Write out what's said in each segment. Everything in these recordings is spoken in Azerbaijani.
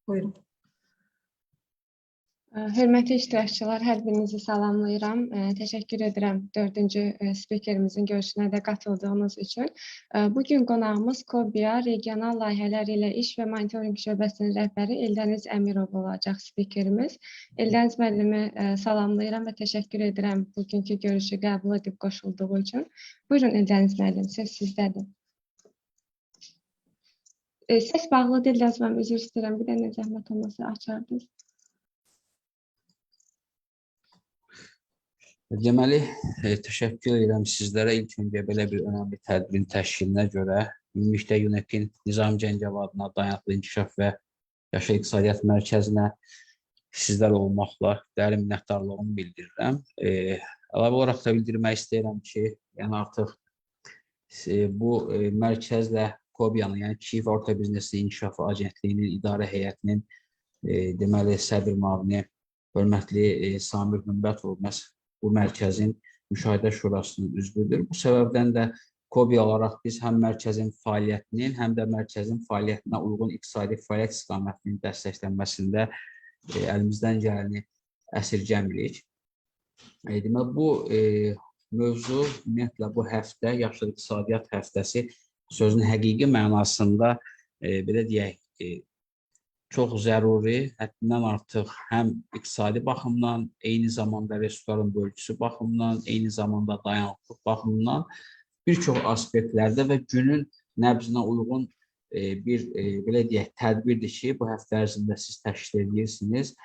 Buyurun. Hörmətli iştirakçılar, hər birinizi salamlayıram. Təşəkkür edirəm 4-cü spikerimizin görüşünə də qatıldığınız üçün. Bugün qonağımız KOBİA regional layihələr ilə iş və monitorinq şöbəsinin rəhbəri Eldəniz Əmirov olacaq spikerimiz. Eldəniz müəllimi salamlayıram və təşəkkür edirəm bugünkü görüşü qəbul edib qoşulduğu üçün. Buyurun Eldəniz müəllim, söz sizdədir. Səs bağlı deyil, yazmam, üzr istəyirəm. Bir dənə zəhmət olmasa açardınız. Deməli, təşəkkür edirəm sizlərə ilk öncə belə bir önəmli tədbirin təşkilinə görə. Ümumilikdə UNEP-in Nizami Gəncəvi adına Dayanıqlı İnkişaf və Yaşıl İqtisadiyyat Mərkəzinə sizlər olmaqla dərin minnətdarlığımı bildirirəm. Əlavə olaraq da bildirmək istəyirəm ki, yəni artıq bu mərkəzlə KOBİA-nın, yəni Kiyev Orta Biznesi İnkişaf Agentliyinin idarə heyətinin deməli sədr müavini hörmətli Samir Hümbətov bu mərkəzin müşahidə şurasının üzvüdür. Bu səbəbdən də KOBİA olaraq biz həm mərkəzin fəaliyyətinin, həm də mərkəzin fəaliyyətinə uyğun iqtisadi fəaliyyət istiqamətinin dəstəklənməsində əlimizdən gələni əsirgəmirik. Deməli, bu mövzu ümumiyyətlə bu həftə, Yaşıl İqtisadiyyat həftəsi sözün həqiqi mənasında belə deyək, çox zəruri, həddindən artıq həm iqtisadi baxımdan, eyni zamanda resursların bölgüsü baxımından, eyni zamanda dayanıqlıq baxımından bir çox aspektlərdə və günün nəbzinə uyğun bir belə deyək, tədbirdir ki, bu həftə ərzində siz təşkil edirsiniz.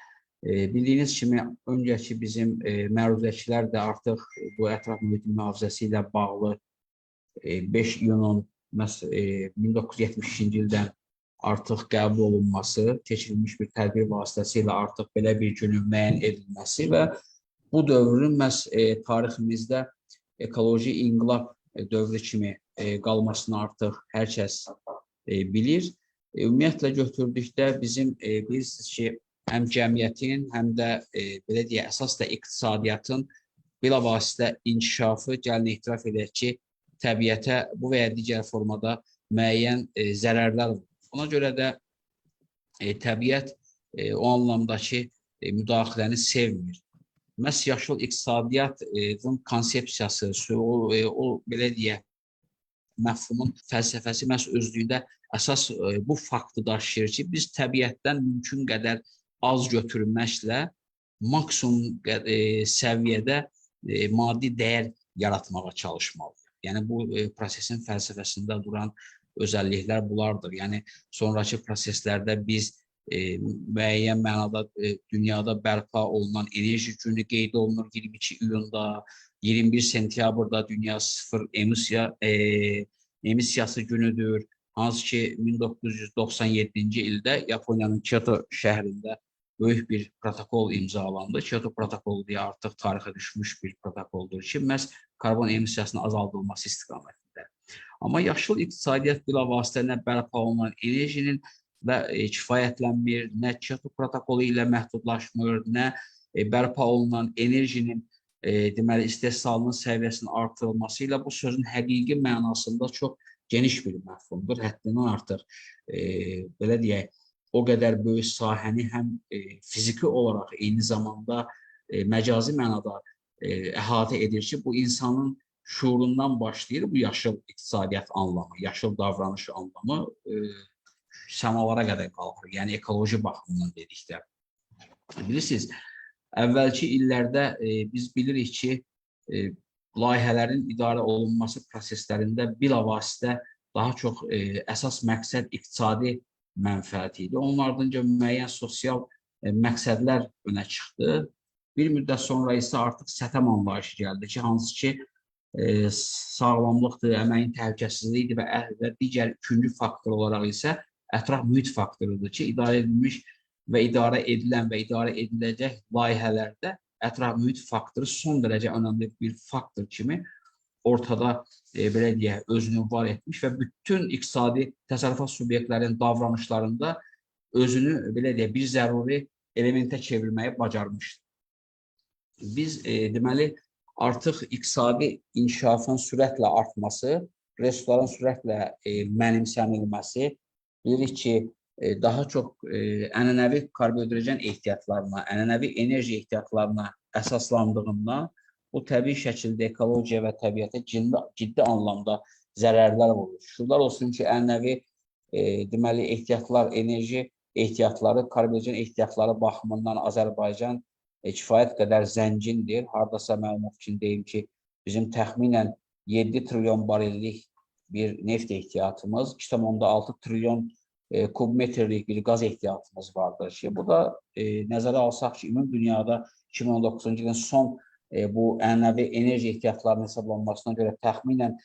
Bildiyiniz kimi, öncəki bizim məruzəkilər də artıq bu ətraf mühitin mühafizəsi ilə bağlı 5 iyunun 1972-ci ildən artıq qəbul olunması, keçirilmiş bir tədbir vasitəsilə artıq belə bir günün müəyyən edilməsi və bu dövrün məhz tariximizdə ekoloji inqilab dövrü kimi qalmasını artıq hər kəs bilir. Ümumiyyətlə götürdükdə bizim bilirsiniz ki, həm cəmiyyətin, həm də belə deyək, əsas da iqtisadiyyatın bilavasitə inkişafı gəlin etiraf edək ki, təbiətə bu və ya digər formada müəyyən zərərlər var. Ona görə də təbiət o anlamdakı müdaxiləni sevmir. Məhz yaşıl iqtisadiyyatın konsepsiyası, o belə deyək, məfhumun fəlsəfəsi məhz özlüyündə əsas bu faktı daşıyır ki, biz təbiətdən mümkün qədər az götürməklə maksimum səviyyədə maddi dəyər yaratmağa çalışmalıyıq. Yəni, bu prosesin fəlsəfəsində duran özəlliklər bunlardır. Yəni, sonraki proseslərdə biz müəyyən mənada dünyada bərpa olunan enerji günü qeyd olunur 22 iyunda, 21 sentyabrda dünya sıfır emissiyası günüdür. Hansı ki, 1997-ci ildə Yaponiyanın Kyoto şəhrində böyük bir protokol imzalandı. Kyoto protokolu deyə artıq tarixə düşmüş bir protokoldur ki, məhz karbon emissiyasının azaldılması istiqamətində. Amma yaşıl iqtisadiyyat bilavasitə nə bərpa olunan enerjinin və kifayətlənmir, nə Kyoto protokolu ilə məhdudlaşmır, nə bərpa olunan enerjinin deməli istehsalının səviyyəsinin artırılması ilə bu sözün həqiqi mənasında çox geniş bir məfhumdur. Həddindən artıq belə deyək, o qədər böyük sahəni həm fiziki olaraq eyni zamanda məcazi mənada əhatə edir ki, bu insanın şuurundan başlayır bu yaşıl iqtisadiyyat anlamı, yaşıl davranış anlamı səmalara qədər qalxır. Yəni, ekoloji baxımından dedikdə. Bilirsiniz, əvvəlki illərdə biz bilirik ki, layihələrin idarə olunması proseslərində bilavasitə daha çox əsas məqsəd iqtisadi mənfəət idi. Onun ardınca müəyyən sosial məqsədlər önə çıxdı. Bir müddət sonra isə artıq sətəm anlayışı gəldi ki, hansı ki, sağlamlıqdır, əməyin təhlükəsizliyidir və digər üçüncü faktor olaraq isə ətraf mühit faktorudur ki, idarə edilmiş və idarə edilən və idarə ediləcək layihələrdə ətraf mühit faktoru son dərəcə önəmli bir faktor kimi ortada belə deyək, özünü var etmiş və bütün iqtisadi təsərrüfat subyektlərinin davranışlarında özünü belə deyək, bir zəruri elementə çevirməyi bacarmışdır. Biz deməli, artıq iqtisadi inkişafın sürətlə artması, resursların sürətlə mənimsənilməsi, bilirik ki, daha çox ənənəvi karbohidrogen ehtiyatlarına, ənənəvi enerji ehtiyatlarına əsaslandığından bu təbii şəkildə ekologiya və təbiətə ciddi anlamda zərərlər vurur. Şükürlər olsun ki, ənənəvi deməli ehtiyatlar, enerji ehtiyatları, karbohidrogen ehtiyatları baxımından Azərbaycan kifayət qədər zəngindir. Hardasa məlumat üçün deyim ki, bizim təxminən 7 trilyon barellik bir neft ehtiyatımız, 2,6 trilyon kubmetrlik bir qaz ehtiyatımız vardır ki, bu da nəzərə alsaq ki, ümumi dünyada 2019-cu ilin son bu ənənəvi enerji ehtiyatlarının hesablanmasına görə təxminən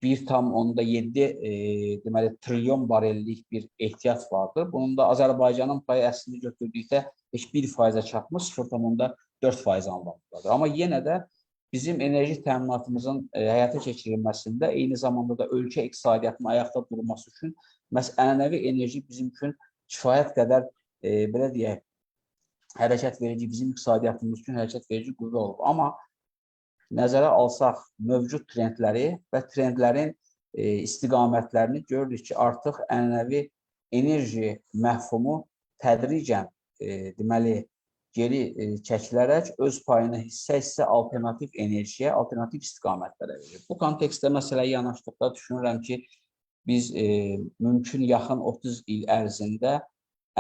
1,7 deməli trilyon barellik bir ehtiyat vardır. Bunun da Azərbaycanın payı əslində götürdükdə heç 1%-ə çatmır, 0,4% anlamındadır. Amma yenə də bizim enerji təminatımızın həyata keçirilməsində eyni zamanda da ölkə iqtisadiyyatının ayaqda durması üçün məhz ənənəvi enerji bizim üçün kifayət qədər belə deyək, hərəkət verici, bizim iqtisadiyyatımız üçün hərəkət verici qüvvə olub. Amma nəzərə alsaq mövcud trendləri və trendlərin istiqamətlərini görürük ki, artıq ənənəvi enerji məfhumu tədricən deməli geri çəkilərək öz payını hissə-hissə alternativ enerjiyə, alternativ istiqamətlərə verir. Bu kontekstdə məsələyə yanaşdıqda düşünürəm ki, biz mümkün yaxın 30 il ərzində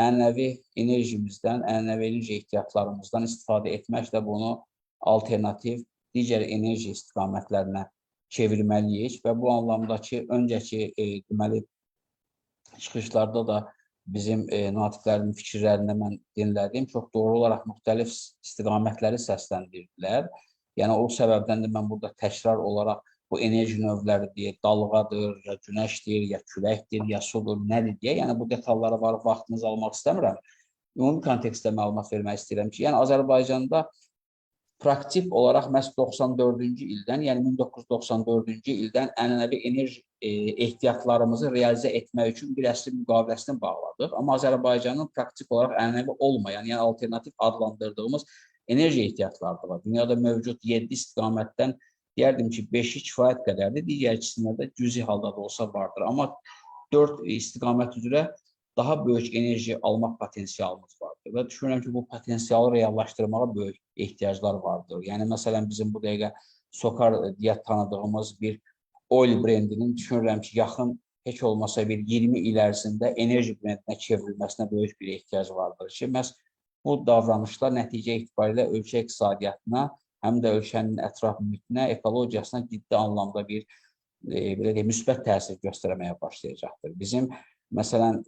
ənənəvi enerjimizdən, ənənəvi enerji ehtiyatlarımızdan istifadə etməklə bunu alternativ digər enerji istiqamətlərinə çevirməliyik və bu anlamdakı öncəki deməli çıxışlarda da bizim natiqlərin fikirlərində mən dinlədim. Çox doğru olaraq müxtəlif istiqamətləri səsləndirdilər. Yəni o səbəbdən də mən burada təkrar olaraq bu enerji növləri deyək, dalğadır, ya günəşdir, ya küləkdir, ya sudur, nədir deyə. Yəni bu detallara varıb vaxtınızı almaq istəmirəm. Ümumi kontekstdə məlumat vermək istəyirəm ki, yəni Azərbaycanda praktik olaraq məhz 94-cü ildən, yəni 1994-cü ildən ənənəvi enerji ehtiyatlarımızı realizə etmək üçün bir əsr müqaviləsini bağladıq. Amma Azərbaycanın praktik olaraq ənənəvi olmayan, yəni alternativ adlandırdığımız enerji ehtiyatları da var. Dünyada mövcud 7 istiqamətdən deyərdim ki, 5-i kifayət qədərdir, digər ikisində də cüzi halda da olsa vardır. Amma 4 istiqamət üzrə daha böyük enerji almaq potensialımız vardır və düşünürəm ki, bu potensialı reallaşdırmağa böyük ehtiyaclar vardır. Yəni, məsələn, bizim bu dəqiqə SOCAR deyə tanıdığımız bir oil brendinin düşünürəm ki, yaxın heç olmasa bir 20 il ərzində enerji brendinə çevrilməsinə böyük bir ehtiyac vardır ki, məhz bu davranışlar nəticə etibarilə ölkə iqtisadiyyatına, həm də ölkənin ətraf mühitinə, ekologiyasına ciddi anlamda bir belə deyək, müsbət təsir göstərməyə başlayacaqdır. Bizim məsələn,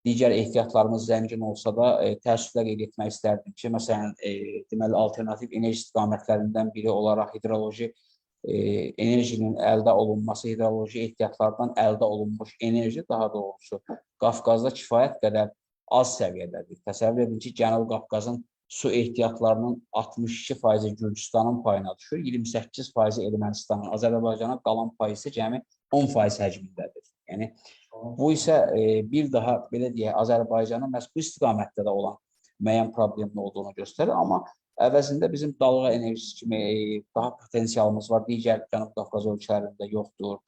digər ehtiyatlarımız zəngin olsa da təəssüflə qeyd etmək istərdim ki, məsələn, deməli, alternativ enerji istiqamətlərindən biri olaraq hidroloji enerjinin əldə olunması, hidroloji ehtiyatlardan əldə olunmuş enerji, daha doğrusu, Qafqazda kifayət qədər az səviyyədədir. Təsəvvür edin ki, Cənubi Qafqazın su ehtiyatlarının 62% Gürcüstanın payına düşür, 28% Ermənistanın, Azərbaycana qalan payı isə cəmi 10% həcmindədir. Yəni, bu isə bir daha, belə deyək, Azərbaycanın məhz bu istiqamətdə də olan müəyyən problemli olduğunu göstərir, amma əvəzində bizim dalğa enerjisi kimi daha potensialımız var, digər Cənub Qafqaz ölkələrində yoxdur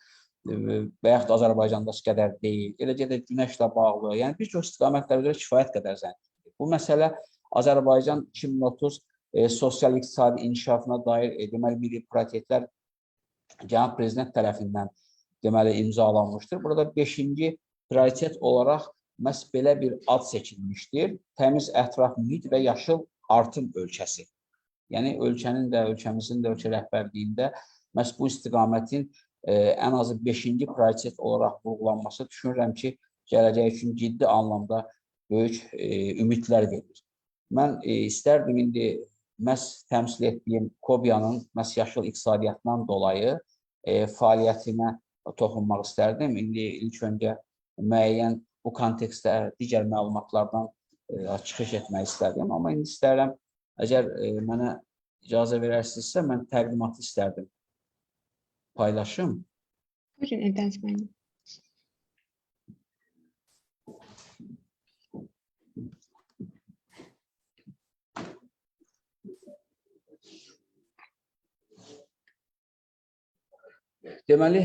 və yaxud Azərbaycanda qədər deyil, eləcə də günəşlə bağlı, yəni bir çox istiqamətlər üzrə kifayət qədər zəngindir. Bu məsələ Azərbaycan 2030 sosial-iqtisadi inkişafına dair deməli milli prioritetlər Cənab Prezident tərəfindən deməli imzalanmışdır. Burada 5-ci prioritet olaraq məhz belə bir ad seçilmişdir. Təmiz ətraf mühit və yaşıl artım ölkəsi. Yəni ölkənin də, ölkəmizin də ölkə rəhbərliyində məhz bu istiqamətin ən azı 5-ci prioritet olaraq vurğulanması düşünürəm ki, gələcək üçün ciddi anlamda böyük ümidlər verir. Mən istərdim indi məhz təmsil etdiyim Kobiyanın məhz yaşıl iqtisadiyyatından dolayı fəaliyyətinə toxunmaq istərdim. İndi ilk öncə müəyyən bu kontekstdə digər məlumatlardan çıxış etmək istərdim. Amma indi istərəm, əgər mənə icazə verərsinizsə, mən təqdimatı istərdim paylaşım. Buyurun, Eldəniz müəllim. Deməli,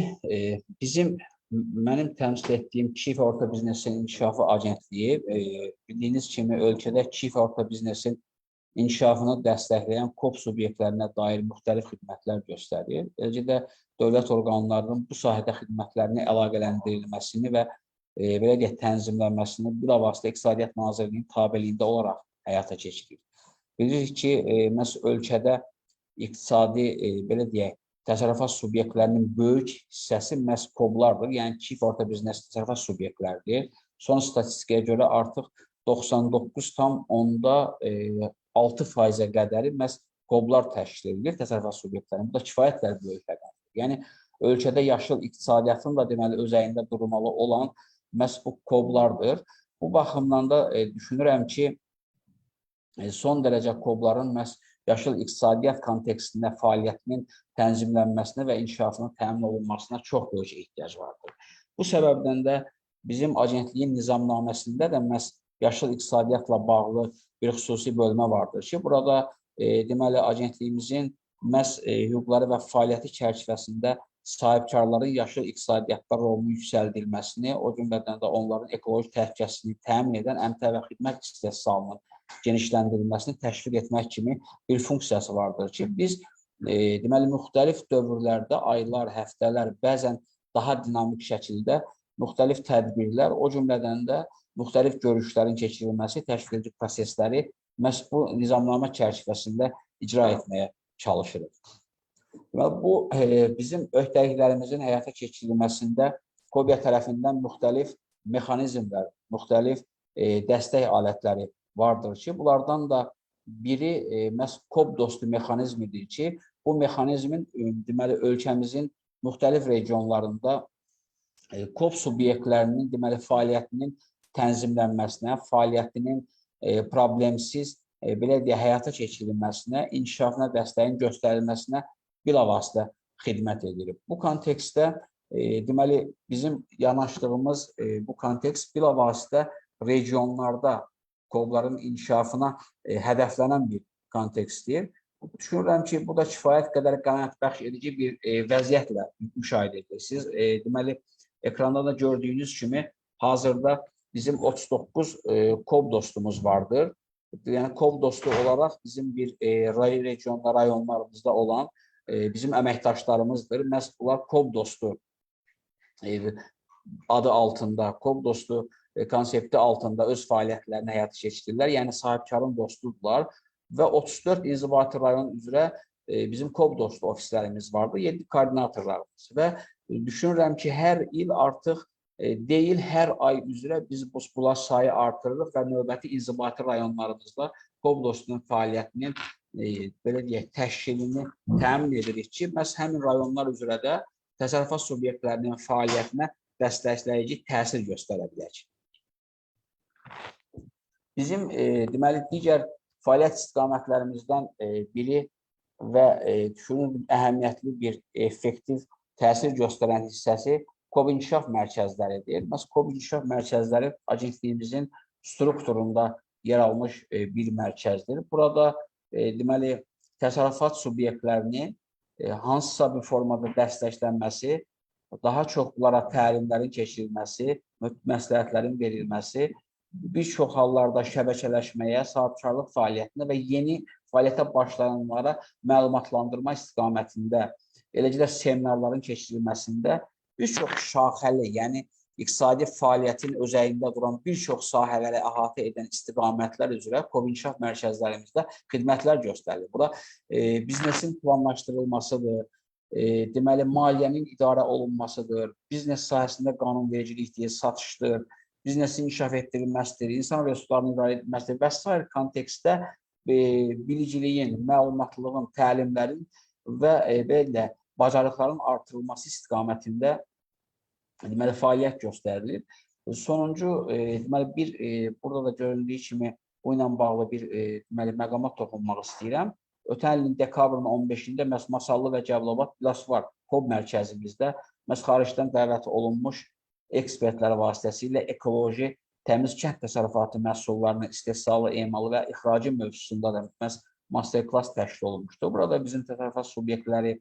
bizim Mənim təmsil etdiyim kiçik və orta biznesin inkişafı agentliyi, bildiyiniz kimi ölkədə kiçik və orta biznesin inkişafını dəstəkləyən KOB subyektlərinə dair müxtəlif xidmətlər göstərir. Eləcə də dövlət orqanlarının bu sahədə xidmətlərini əlaqələndirilməsini və belə deyək, tənzimlənməsini bilavasitə İqtisadiyyat Nazirliyinin tabeliyində olaraq həyata keçirir. Bilirik ki, məhz ölkədə iqtisadi, belə deyək, təsərrüfat subyektlərinin böyük hissəsi məhz KOB-lardır, yəni kiçik və orta biznes təsərrüfat subyektləridir. Son statistikaya görə artıq 99,6%-ə qədəri məhz KOB-lar təşkil edilir təsərrüfat subyektlərinin. Bu da kifayət qədər böyük rəqəmdir. Yəni, ölkədə yaşıl iqtisadiyyatın da deməli özəyində durmalı olan məhz bu KOB-lardır. Bu baxımdan da düşünürəm ki, son dərəcə KOB-ların məhz yaşıl iqtisadiyyat kontekstində fəaliyyətinin tənzimlənməsinə və inkişafının təmin olunmasına çox böyük ehtiyac vardır. Bu səbəbdən də bizim agentliyin nizamnaməsində də məhz yaşıl iqtisadiyyatla bağlı bir xüsusi bölmə vardır ki, burada deməli agentliyimizin məhz hüquqları və fəaliyyəti çərçivəsində sahibkarların yaşıl iqtisadiyyatda rolunun yüksəldilməsini, o cümlədən də onların ekoloji təhlükəsizliyini təmin edən əmtəə və xidmət istehsalının genişləndirilməsini təşviq etmək kimi bir funksiyası vardır ki, biz deməli müxtəlif dövrlərdə, aylar, həftələr, bəzən daha dinamik şəkildə müxtəlif tədbirlər, o cümlədən də müxtəlif görüşlərin keçirilməsi, təşkil edici prosesləri məhz bu nizamnamə çərçivəsində icra etməyə çalışırıq. Bu, bizim öhdəliklərimizin həyata keçirilməsində KOBİA tərəfindən müxtəlif mexanizmlər, müxtəlif dəstək alətləri vardır ki, bunlardan da biri məhz KOB dostu mexanizmidir ki, bu mexanizmin deməli ölkəmizin müxtəlif regionlarında KOB subyektlərinin deməli fəaliyyətinin tənzimlənməsinə, fəaliyyətinin problemsiz belə deyək həyata keçirilməsinə, inkişafına dəstəyin göstərilməsinə bilavasitə xidmət edir. Bu kontekstdə deməli bizim yanaşdığımız bu kontekst bilavasitə regionlarda KOB-ların inkişafına hədəflənən bir kontekstdir. Düşünürəm ki, bu da kifayət qədər qənaətbəxş edici bir vəziyyətlə müşahidə edirsiniz. Deməli, ekranda da gördüyünüz kimi hazırda bizim 39 KOB dostumuz vardır. Yəni, KOB dostu olaraq bizim bir rayonlarımızda olan bizim əməkdaşlarımızdır. Məhz bunlar KOB dostu adı altında, KOB dostu konsepti altında öz fəaliyyətlərini həyata keçirirlər. Yəni, sahibkarın dostudurlar və 34 inzibati rayon üzrə bizim KOB dostu ofislərimiz vardır, 7 koordinatorlarımız və düşünürəm ki, hər il artıq deyil, hər ay üzrə biz bunlar sayı artırırıq və növbəti inzibati rayonlarımızda KOB dostunun fəaliyyətinin belə deyək, təşkilini təmin edirik ki, məhz həmin rayonlar üzrə də təsərrüfat subyektlərinin fəaliyyətinə dəstəkləyici təsir göstərə bilək. Bizim deməli digər fəaliyyət istiqamətlərimizdən biri və düşünürəm əhəmiyyətli bir effektiv təsir göstərən hissəsi KOB inkişaf mərkəzləridir. Məhz KOB inkişaf mərkəzləri agentliyimizin strukturunda yer almış bir mərkəzdir. Burada deməli təsərrüfat subyektlərinin hansısa bir formada dəstəklənməsi, daha çox bunlara təlimlərin keçirilməsi, məsləhətlərin verilməsi, bir çox hallarda şəbəkələşməyə, sahibkarlıq fəaliyyətinə və yeni fəaliyyətə başlayanlara məlumatlandırma istiqamətində, eləcə də seminarların keçirilməsində bir çox şaxəli, yəni iqtisadi fəaliyyətin özəyində duran bir çox sahələri əhatə edən istiqamətlər üzrə KOB inkişaf mərkəzlərimizdə xidmətlər göstərilir. Bu da biznesin planlaşdırılmasıdır, deməli maliyyənin idarə olunmasıdır, biznes sahəsində qanunvericilikdir, satışdır, biznesin inkişaf etdirilməsidir, insan resurslarının idarə edilməsidir və s. kontekstdə biliciliyin, məlumatlığın, təlimlərin və belə bacarıqların artırılması istiqamətində deməli fəaliyyət göstərilir. Sonuncu, deməli burada da görüldüyü kimi bu ilə bağlı bir deməli məqama toxunmaq istəyirəm. Ötən ilin dekabrın 15-də məhz Masallı və Cəbrabad Bilasvar KOB mərkəzimizdə məhz xaricdən dəvət olunmuş ekspertlər vasitəsilə ekoloji təmiz kənd təsərrüfatı məhsullarının istehsalı, emalı və ixracı mövzusunda da məhz master-klass təşkil olunmuşdur. Burada bizim təsərrüfat subyektləri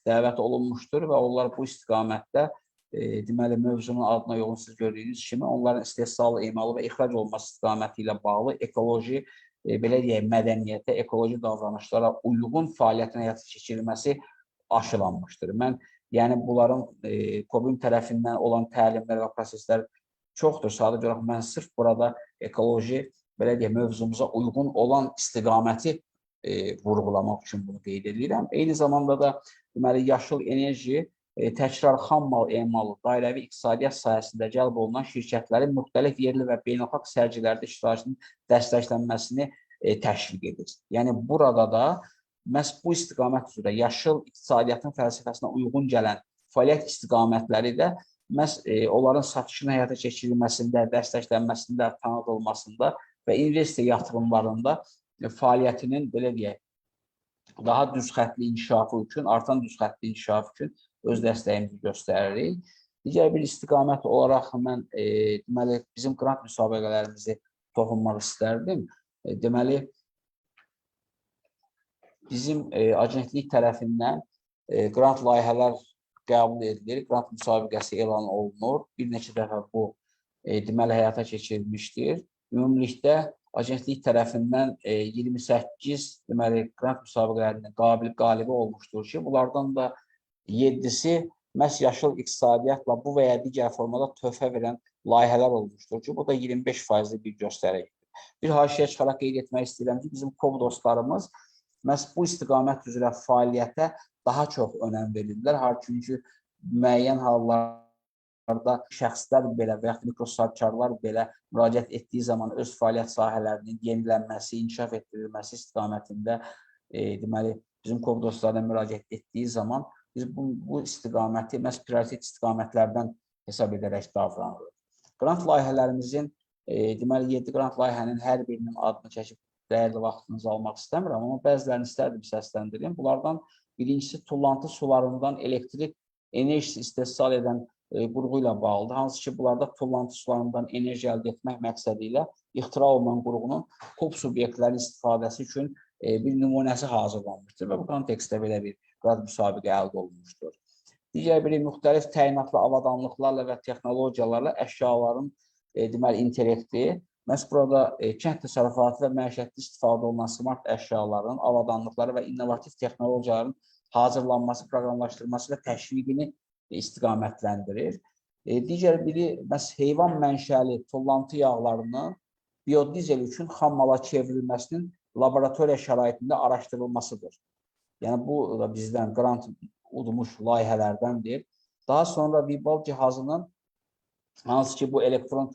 dəvət olunmuşdur və onlar bu istiqamətdə deməli, mövzunun adına yolun siz gördüyünüz kimi onların istehsalı, emalı və ixrac olması istiqaməti ilə bağlı ekoloji, belə deyək, mədəniyyətə, ekoloji davranışlara uyğun fəaliyyətin həyata keçirilməsi aşılanmışdır. Mən, yəni bunların KOBİM tərəfindən olan təlimlər və proseslər çoxdur. Sadəcə olaraq mən sırf burada ekoloji, belə deyək, mövzumuza uyğun olan istiqaməti vurğulamaq üçün bunu qeyd edirəm. Eyni zamanda da deməli, yaşıl enerji təkrar xam mal emalı dairəvi iqtisadiyyat sahəsində cəlb olunan şirkətlərin müxtəlif yerli və beynəlxalq sərgilərdə iştirakının dəstəklənməsini təşviq edir. Yəni, burada da məhz bu istiqamət üzrə yaşıl iqtisadiyyatın fəlsəfəsinə uyğun gələn fəaliyyət istiqamətləri də məhz onların satışının həyata keçirilməsində, dəstəklənməsində, tanıdılmasında və investisiya yatırımlarında fəaliyyətinin, belə deyək, daha düz xəttli inkişafı üçün, artan düz xəttli inkişafı üçün öz dəstəyimizi göstəririk. Digər bir istiqamət olaraq mən deməli, bizim qrant müsabiqələrimizi toxunmaq istərdim. Deməli, bizim agentlik tərəfindən qrant layihələr qəbul edilir, qrant müsabiqəsi elan olunur. Bir neçə dəfə bu deməli, həyata keçirilmişdir. Ümumilikdə agentlik tərəfindən 28 deməli, qrant müsabiqələrinin qalibi olmuşdur ki, bunlardan da 7-si məhz yaşıl iqtisadiyyatla bu və ya digər formada töhfə verən layihələr olmuşdur ki, bu da 25% bir göstəricidir. Bir haşiyə çıxaraq qeyd etmək istəyirəm ki, bizim KOB dostlarımız məhz bu istiqamət üzrə fəaliyyətə daha çox önəm verirlər. Çünki müəyyən hallarda şəxslər belə və yaxud mikrosahibkarlar belə müraciət etdiyi zaman öz fəaliyyət sahələrinin yenilənməsi, inkişaf etdirilməsi istiqamətində deməli, bizim KOB dostlarına müraciət etdiyi zaman biz bu istiqaməti məhz prioritet istiqamətlərdən hesab edərək davranırıq. Qrant layihələrimizin, deməli, 7 qrant layihənin hər birinin adını çəkib dəyərli vaxtınızı almaq istəmirəm, amma bəzilərini istərdim səsləndirim. Bunlardan birincisi tullantı sularından elektrik enerjisi istehsal edən qurğu ilə bağlıdır. Hansı ki, bunlarda tullantı sularından enerji əldə etmək məqsədi ilə ixtira olunan qurğunun KOB subyektlərin istifadəsi üçün bir nümunəsi hazırlanmışdır və bu kontekstdə belə bir qrant müsabiqə əldə olunmuşdur. Digər biri müxtəlif təyinatlı avadanlıqlarla və texnologiyalarla əşyaların deməli, intellekti. Məhz burada kənd təsərrüfatı və məişətli istifadə olunan smart əşyaların, avadanlıqları və innovativ texnologiyaların hazırlanması, proqramlaşdırılması və təşviqini istiqamətləndirir. Digər biri məhz heyvan mənşəli tullantı yağlarının biodizel üçün xam mala çevrilməsinin laboratoriya şəraitində araşdırılmasıdır. Yəni, bu da bizdən qrant udmuş layihələrdəndir. Daha sonra Vibal cihazının, hansı ki, bu elektron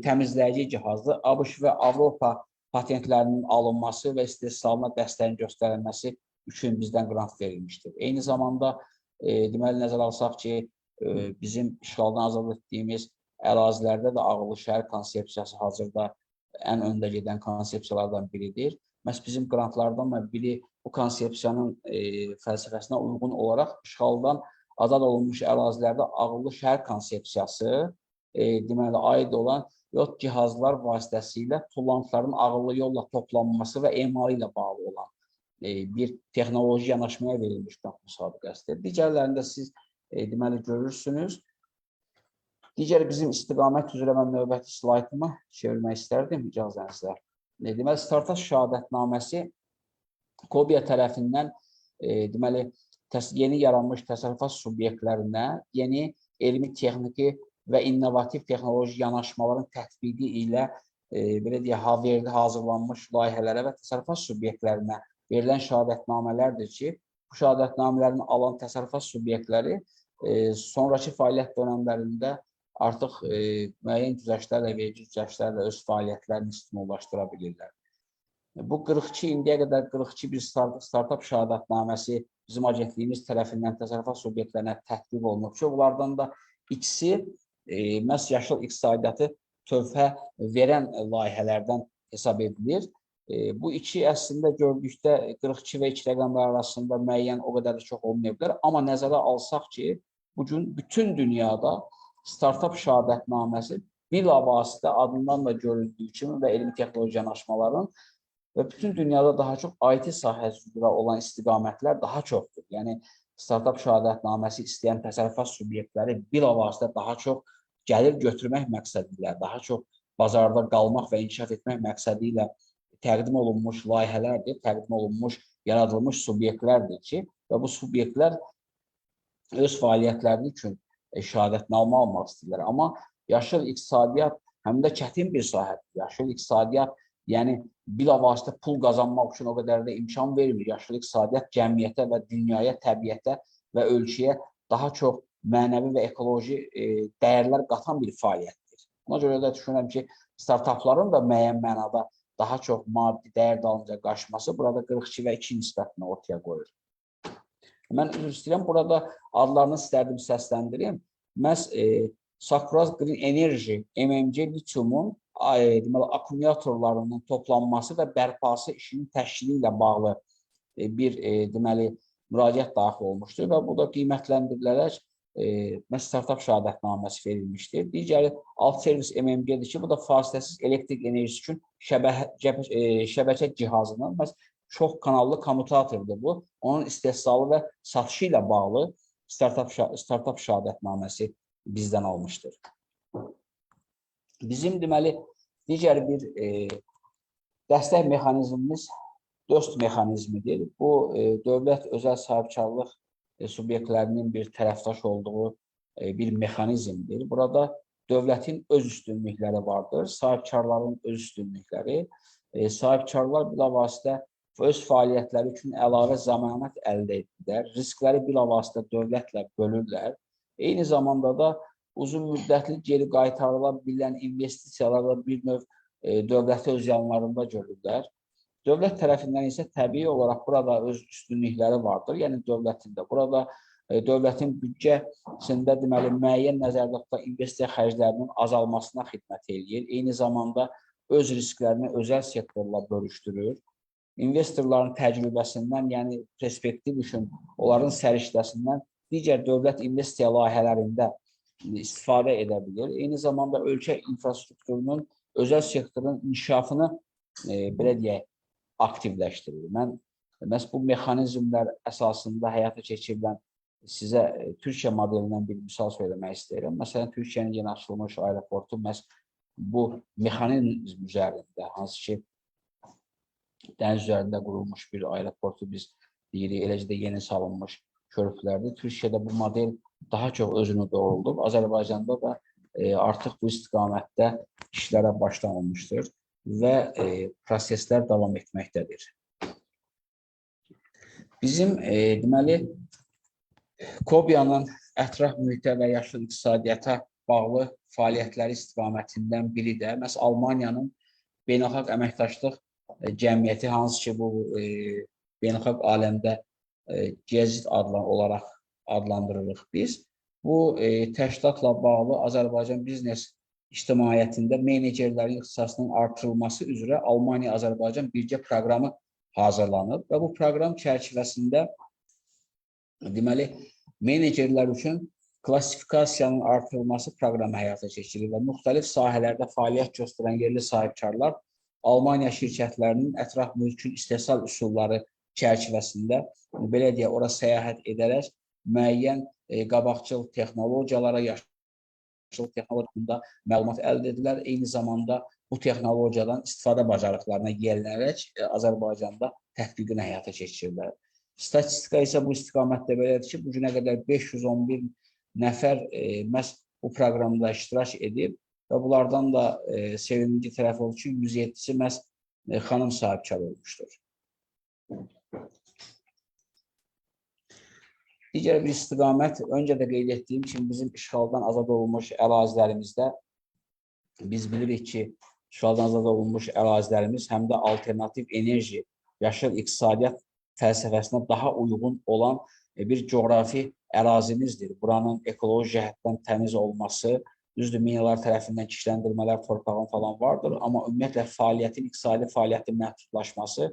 təmizləyici cihazdır, ABŞ və Avropa patentlərinin alınması və istehsalına dəstəyin göstərilməsi üçün bizdən qrant verilmişdir. Eyni zamanda, deməli, nəzərə alsaq ki, bizim işğaldan azad etdiyimiz ərazilərdə də ağıllı şəhər konsepsiyası hazırda ən öndə gedən konsepsiyalardan biridir. Məhz bizim qrantlardan biri bu konsepsiyanın fəlsəfəsinə uyğun olaraq işğaldan azad olunmuş ərazilərdə ağıllı şəhər konsepsiyası deməli, aid olan yod cihazlar vasitəsilə tullantıların ağıllı yolla toplanması və emalı ilə bağlı olan bir texnoloji yanaşmaya verilmiş qrant müsabiqəsidir. Digərlərində siz deməli, görürsünüz. Digər bizim istiqamət üzrə mən növbəti slaytımı çevirmək istərdim icazənizlə. Deməli, startap şəhadətnaməsi KOBİA tərəfindən deməli, yeni yaranmış təsərrüfat subyektlərinə yeni elmi, texniki və innovativ texnoloji yanaşmaların tətbiqi ilə belə deyək, hazırlanmış layihələrə və təsərrüfat subyektlərinə verilən şəhadətnamələrdir ki, bu şəhadətnamələrini alan təsərrüfat subyektləri sonraki fəaliyyət dönəmlərində artıq müəyyən güzəştlərlə, verici güzəştlərlə öz fəaliyyətlərini stimullaşdıra bilirlər. Bu 42, indiyə qədər 42 bir startap şəhadətnaməsi bizim agentliyimiz tərəfindən təsərrüfat subyektlərinə tətbiq olunub ki, bunlardan da ikisi məhz yaşıl iqtisadiyyatı töhfə verən layihələrdən hesab edilir. Bu iki əslində gördükdə 42 və 2 rəqəmlər arasında müəyyən o qədər də çox olmaya bilər. Amma nəzərə alsaq ki, bugün bütün dünyada startap şəhadətnaməsi bilavasitə adından da görüldüyü kimi və elmi texnoloji yanaşmaların və bütün dünyada daha çox IT sahəsi üzrə olan istiqamətlər daha çoxdur. Yəni, startap şəhadətnaməsi istəyən təsərrüfat subyektləri bilavasitə daha çox gəlir götürmək məqsədi ilə, daha çox bazarda qalmaq və inkişaf etmək məqsədi ilə təqdim olunmuş layihələrdir, təqdim olunmuş, yaradılmış subyektlərdir ki, və bu subyektlər öz fəaliyyətləri üçün şəhadətnamə almaq istəyirlər. Amma yaşıl iqtisadiyyat həm də çətin bir sahədir. Yaşıl iqtisadiyyat, yəni bilavasitə pul qazanmaq üçün o qədər də imkan vermir. Yaşıl iqtisadiyyat cəmiyyətə və dünyaya, təbiətə və ölkəyə daha çox mənəvi və ekoloji dəyərlər qatan bir fəaliyyətdir. Ona görə də düşünürəm ki, startapların da müəyyən mənada daha çox maddi dəyər dalınca qaçması burada 42 və 2 nisbətini ortaya qoyur. Mən üzr istəyirəm, burada adlarını istərdim səsləndirim. Məhz Sakura Green Energy, MMC litiumun akkumulyatorlarının toplanması və bərpası işinin təşkili ilə bağlı bir müraciət daxil olmuşdur və bu da qiymətləndirilərək startap şəhadətnaməsi verilmişdir. Digəri alt servis MMG-dir ki, bu da fasiləsiz elektrik enerjisi üçün şəbəkə cihazının çox kanallı kommutatordur bu. Onun istehsalı və satışı ilə bağlı startap şəhadətnaməsi bizdən almışdır. Bizim deməli, digər bir dəstək mexanizmimiz DOST mexanizmidir. Bu, dövlət özəl sahibkarlıq subyektlərinin bir tərəfdaş olduğu bir mexanizmdir. Burada dövlətin öz üstünlükləri vardır, sahibkarların öz üstünlükləri. Sahibkarlar bilavasitə öz fəaliyyətləri üçün əlavə zəmanət əldə edirlər, riskləri bilavasitə dövlətlə bölürlər. Eyni zamanda da uzun müddətli geri qaytarıla bilən investisiyalarla bir növ dövləti öz yanlarında görürlər. Dövlət tərəfindən isə təbii olaraq burada öz üstünlükləri vardır, yəni dövlətində. Burada dövlətin büdcəsində deməli müəyyən nəzərdə tutulan investisiya xərclərinin azalmasına xidmət edir. Eyni zamanda öz risklərini özəl sektorla bölüşdürür. İnvestorların təcrübəsindən, yəni perspektiv üçün onların səriştəsindən digər dövlət investisiya layihələrində istifadə edə bilir. Eyni zamanda ölkə infrastrukturunun, özəl sektorun inkişafını belə deyək, aktivləşdirir. Mən məhz bu mexanizmlər əsasında həyata keçirilən sizə Türkiyə modelindən bir misal söyləmək istəyirəm. Məsələn, Türkiyənin yeni açılmış aeroportu məhz bu mexanizm üzərində, hansı ki, dəniz üzərində qurulmuş bir aeroportu biz deyirik, eləcə də yeni salınmış körpülərdir. Türkiyədə bu model daha çox özünü doğruldub. Azərbaycanda da artıq bu istiqamətdə işlərə başlanılmışdır və proseslər davam etməkdədir. Bizim deməli Kobiyanın ətraf mühitə və yaşıl iqtisadiyyata bağlı fəaliyyətləri istiqamətindən biri də məhz Almaniyanın beynəlxalq əməkdaşlıq cəmiyyəti, hansı ki, bu beynəlxalq aləmdə GEZIT olaraq adlandırırıq biz. Bu təşkilatla bağlı Azərbaycan biznes ictimaiyyətində menecerlərin ixtisasının artırılması üzrə Almaniya-Azərbaycan birgə proqramı hazırlanıb və bu proqram çərçivəsində deməli, menecerlər üçün klassifikasiyanın artırılması proqramı həyata keçirilir və müxtəlif sahələrdə fəaliyyət göstərən yerli sahibkarlar Almaniya şirkətlərinin ətraf mühit üçün istehsal üsulları çərçivəsində, belə deyək, ora səyahət edərək müəyyən qabaqcıl texnologiyalara, yaşıl texnologiyada məlumat əldə edirlər. Eyni zamanda bu texnologiyadan istifadə bacarıqlarına yiyələnərək Azərbaycanda tətbiqini həyata keçirirlər. Statistika isə bu istiqamətdə belədir ki, bu günə qədər 511 nəfər məhz bu proqramda iştirak edib və bunlardan da sevindirici tərəf olur ki, 107-si məhz xanım sahibkar olmuşdur. Digər bir istiqamət, öncə də qeyd etdiyim kimi bizim işğaldan azad olunmuş ərazilərimizdə biz bilirik ki, işğaldan azad olunmuş ərazilərimiz həm də alternativ enerji, yaşıl iqtisadiyyat fəlsəfəsinə daha uyğun olan bir coğrafi ərazimizdir. Buranın ekoloji cəhətdən təmiz olması, düzdür, minalar tərəfindən kişiləndirmələr, torpağın falan vardır, amma ümumiyyətlə fəaliyyətin, iqtisadi fəaliyyətin məhdudlaşması,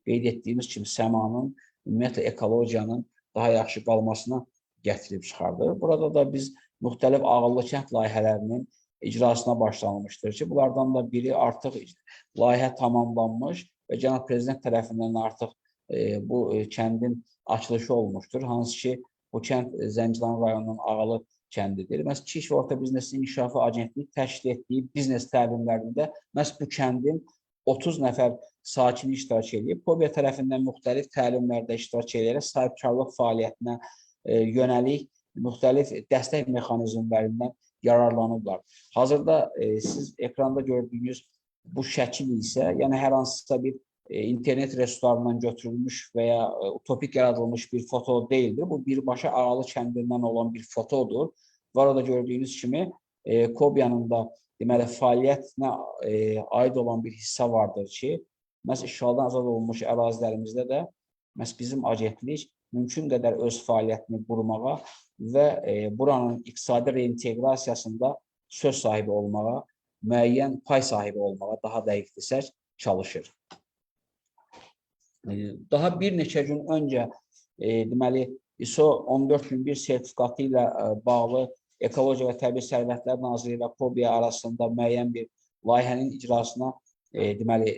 qeyd etdiyimiz kimi səmanın, ümumiyyətlə ekologiyanın daha yaxşı qalmasına gətirib çıxardır. Burada da biz müxtəlif ağıllı kənd layihələrinin icrasına başlanılmışdır ki, bunlardan da biri artıq layihə tamamlanmış və Cənab Prezident tərəfindən artıq bu kəndin açılışı olmuşdur. Hansı ki, Bu kənd Zəngilan rayonunun Ağalı kəndidir. Məhz Kiçik və Orta Biznes İnkişafı Agentliyi təşkil etdiyi biznes təlimlərində məhz bu kəndin 30 nəfər sakini iştirak edib. KOBİA tərəfindən müxtəlif təlimlərdə iştirak edərək sahibkarlıq fəaliyyətinə yönəlik müxtəlif dəstək mexanizmlərindən yararlanıblar. Hazırda siz ekranda gördüyünüz bu şəkil isə, yəni hər hansısa bir internet resurslarından götürülmüş və ya utopik yaradılmış bir foto deyildir. Bu birbaşa Ağalı kəndindən olan bir fotodur. Və orada gördüyünüz kimi KOBİA'nın da deməli fəaliyyətinə aid olan bir hissə vardır ki, məhz işğaldan azad olunmuş ərazilərimizdə də məhz bizim agentlik mümkün qədər öz fəaliyyətini qurmağa və buranın iqtisadi reinteqrasiyasında söz sahibi olmağa, müəyyən pay sahibi olmağa, daha dəqiq desək, çalışır. Daha bir neçə gün öncə deməli ISO 14001 sertifikatı ilə bağlı Ekologiya və Təbii Sərvətlər Nazirliyi ilə KOBİA arasında müəyyən bir layihənin icrasına deməli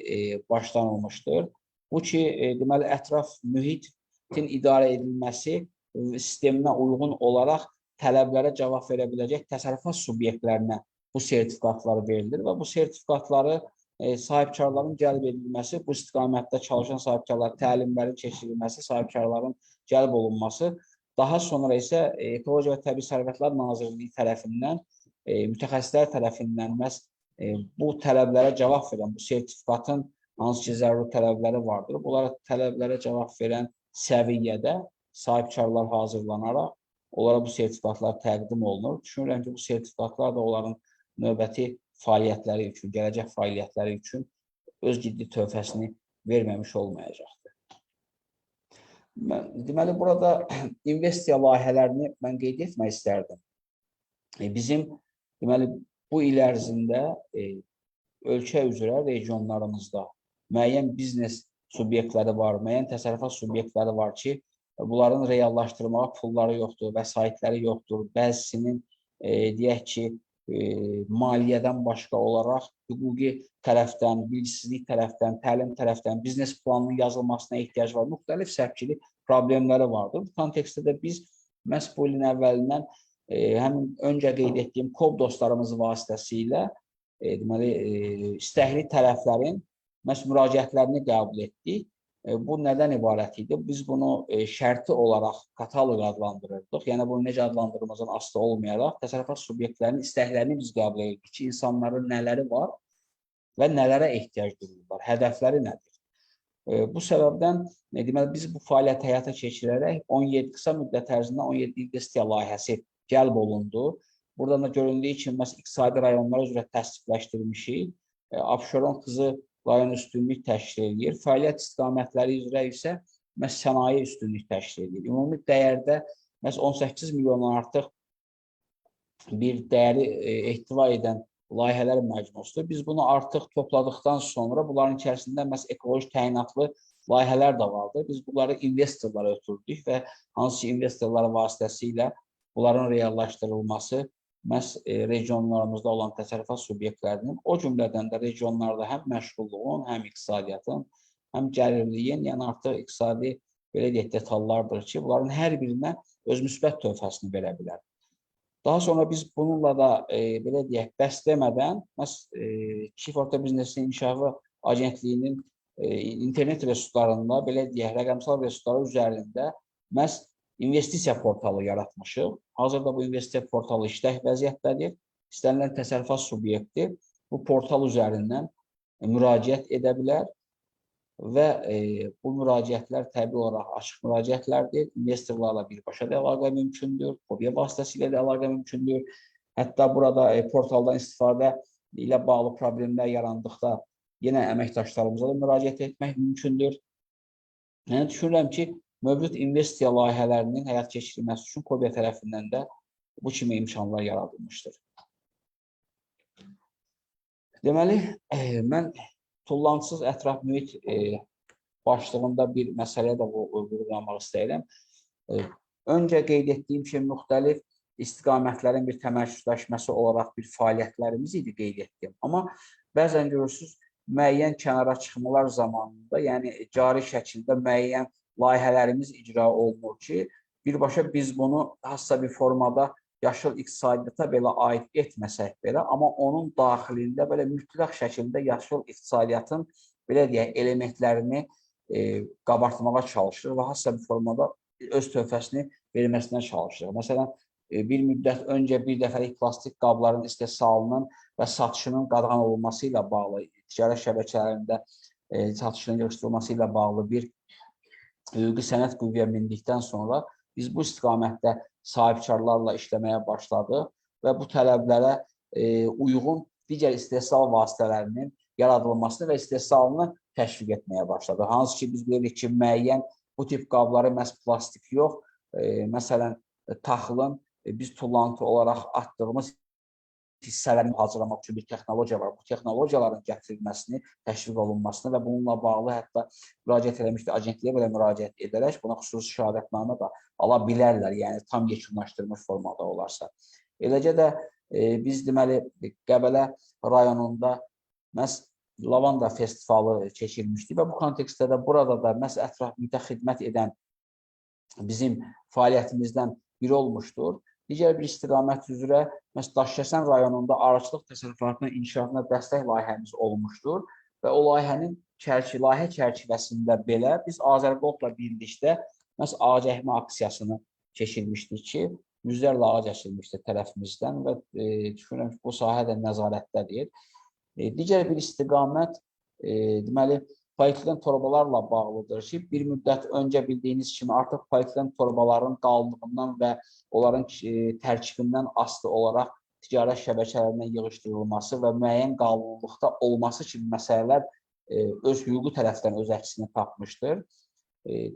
başlanılmışdır. Bu ki, deməli ətraf mühitin idarə edilməsi sisteminə uyğun olaraq tələblərə cavab verə biləcək təsərrüfat subyektlərinə bu sertifikatlar verilir və bu sertifikatları sahibkarların cəlb edilməsi, bu istiqamətdə çalışan sahibkarlar təlimlərin keçirilməsi, sahibkarların cəlb olunması, daha sonra isə Ekologiya və Təbii Sərvətlər Nazirliyi tərəfindən, mütəxəssislər tərəfindən məhz bu tələblərə cavab verən, bu sertifikatın hansı ki, zəruri tələbləri vardır. Bunlara tələblərə cavab verən səviyyədə sahibkarlar hazırlanaraq, onlara bu sertifikatlar təqdim olunur. Düşünürəm ki, bu sertifikatlar da onların növbəti fəaliyyətləri üçün, gələcək fəaliyyətləri üçün öz ciddi töhfəsini verməmiş olmayacaqdır. Deməli, burada investisiya layihələrini mən qeyd etmək istərdim. Bizim, deməli, bu il ərzində ölkə üzrə regionlarımızda müəyyən biznes subyektləri var, müəyyən təsərrüfat subyektləri var ki, bunların reallaşdırmağa pulları yoxdur, vəsaitləri yoxdur. Bəzisinin, deyək ki, maliyyədən başqa olaraq hüquqi tərəfdən, bilgisizlik tərəfdən, təlim tərəfdən, biznes planının yazılmasına ehtiyac var. Müxtəlif səpkili problemləri vardır. Bu kontekstdə də biz məhz bu ilin əvvəlindən həmin öncə qeyd etdiyim KOB dostlarımız vasitəsilə deməli, istəkli tərəflərin məhz müraciətlərini qəbul etdik. Bu nədən ibarət idi? Biz bunu şərti olaraq kataloq adlandırırdıq. Yəni, bunu necə adlandırmamızdan asılı olmayaraq təsərrüfat subyektlərinin istəklərini biz qəbul edirdik ki, insanların nələri var və nələrə ehtiyac duyurlar, hədəfləri nədir? Bu səbəbdən deməli, biz bu fəaliyyəti həyata keçirərək 17 qısa müddət ərzində 17 investisiya layihəsi cəlb olundu. Buradan da göründüyü kimi, məhz iqtisadi rayonlar üzrə təsdiqləşdirmişik. Abşeron Xızı rayon üstünlük təşkil edir. Fəaliyyət istiqamətləri üzrə isə məhz sənaye üstünlük təşkil edir. Ümumi dəyərdə məhz 18 milyondan artıq bir dəyəri ehtiva edən layihələr məcmusudur. Biz bunu artıq topladıqdan sonra bunların içərisində məhz ekoloji təyinatlı layihələr də vardır. Biz bunları investorlara ötürdük və hansı ki, investorlar vasitəsilə bunların reallaşdırılması məhz regionlarımızda olan təsərrüfat subyektlərinin, o cümlədən də regionlarda həm məşğulluğun, həm iqtisadiyyatın, həm gəlirliyin, yəni artıq iqtisadi belə deyək detallardır ki, bunların hər birinə öz müsbət töhfəsini verə bilər. Daha sonra biz bununla da belə deyək, bəs demədən məhz Kiçik Orta Biznesin İnkişafı Agentliyinin internet resurslarında, belə deyək, rəqəmsal resursları üzərində məhz investisiya portalı yaratmışıq. Hazırda bu investisiya portalı işlək vəziyyətdədir. İstənilən təsərrüfat subyekti bu portal üzərindən müraciət edə bilər və bu müraciətlər təbii olaraq açıq müraciətlərdir. İnvestorlarla birbaşa da əlaqə mümkündür, KOBİA vasitəsilə də əlaqə mümkündür. Hətta burada portaldan istifadə ilə bağlı problemlər yarandıqda yenə əməkdaşlarımıza da müraciət etmək mümkündür. Yəni, düşünürəm ki, mövcud investisiya layihələrinin həyat keçirilməsi üçün KOBİA tərəfindən də bu kimi imkanlar yaradılmışdır. Deməli, mən tullantısız ətraf mühit başlığında bir məsələyə də vurğulamaq istəyirəm. Öncə qeyd etdiyim kimi, müxtəlif istiqamətlərin bir təmərküzləşməsi olaraq bir fəaliyyətlərimiz idi qeyd etdim. Amma bəzən görürsünüz, müəyyən kənara çıxmalar zamanında, yəni cari şəkildə müəyyən layihələrimiz icra olunur ki, birbaşa biz bunu hansısa bir formada yaşıl iqtisadiyyata belə aid etməsək belə, amma onun daxilində belə mütləq şəkildə yaşıl iqtisadiyyatın belə deyək, elementlərini qabartmağa çalışırıq və hansısa bir formada öz töhfəsini verməsinə çalışırıq. Məsələn, bir müddət öncə bir dəfəlik plastik qabların istehsalının və satışının qadağan olunması ilə bağlı, ticarət şəbəkələrində satışının yığışdırılması ilə bağlı bir hüquqi sənəd qüvvəyə mindikdən sonra biz bu istiqamətdə sahibkarlarla işləməyə başladıq və bu tələblərə uyğun digər istehsal vasitələrinin yaradılmasını və istehsalını təşviq etməyə başladıq. Hansı ki, biz bilirik ki, müəyyən bu tip qabları məhz plastik yox, məsələn, taxılın biz tullantı olaraq atdığımız hissələrini hazırlamaq üçün bir texnologiya var. Bu texnologiyaların gətirilməsini, təşviq olunmasını və bununla bağlı hətta müraciət eləmişdi, agentliyə belə müraciət edərək buna xüsusi şəhadətnamə da ala bilərlər, yəni tam yekunlaşdırılmış formada olarsa. Eləcə də biz deməli Qəbələ rayonunda məhz lavanda festivalı keçirilmişdi və bu kontekstdə də burada da məhz ətraf mühitə xidmət edən bizim fəaliyyətimizdən biri olmuşdur. Digər bir istiqamət üzrə məhz Daşkəsən rayonunda arıçılıq təsərrüfatının inkişafına dəstək layihəmiz olmuşdur və o layihə çərçivəsində belə biz Azərqotla birlikdə məhz ağac əkmə aksiyasını keçirmişdik ki, yüzlərlə ağac əkilmişdi tərəfimizdən və düşünürəm ki, bu sahə də nəzarətdədir. Digər bir istiqamət deməli polietilən torbalarla bağlıdır ki, bir müddət öncə bildiyiniz kimi artıq polietilən torbaların qalınlığından və onların tərkibindən asılı olaraq ticarət şəbəkələrindən yığışdırılması və müəyyən qalınlıqda olması kimi məsələlər öz hüquqi tərəfdən öz əksini tapmışdır.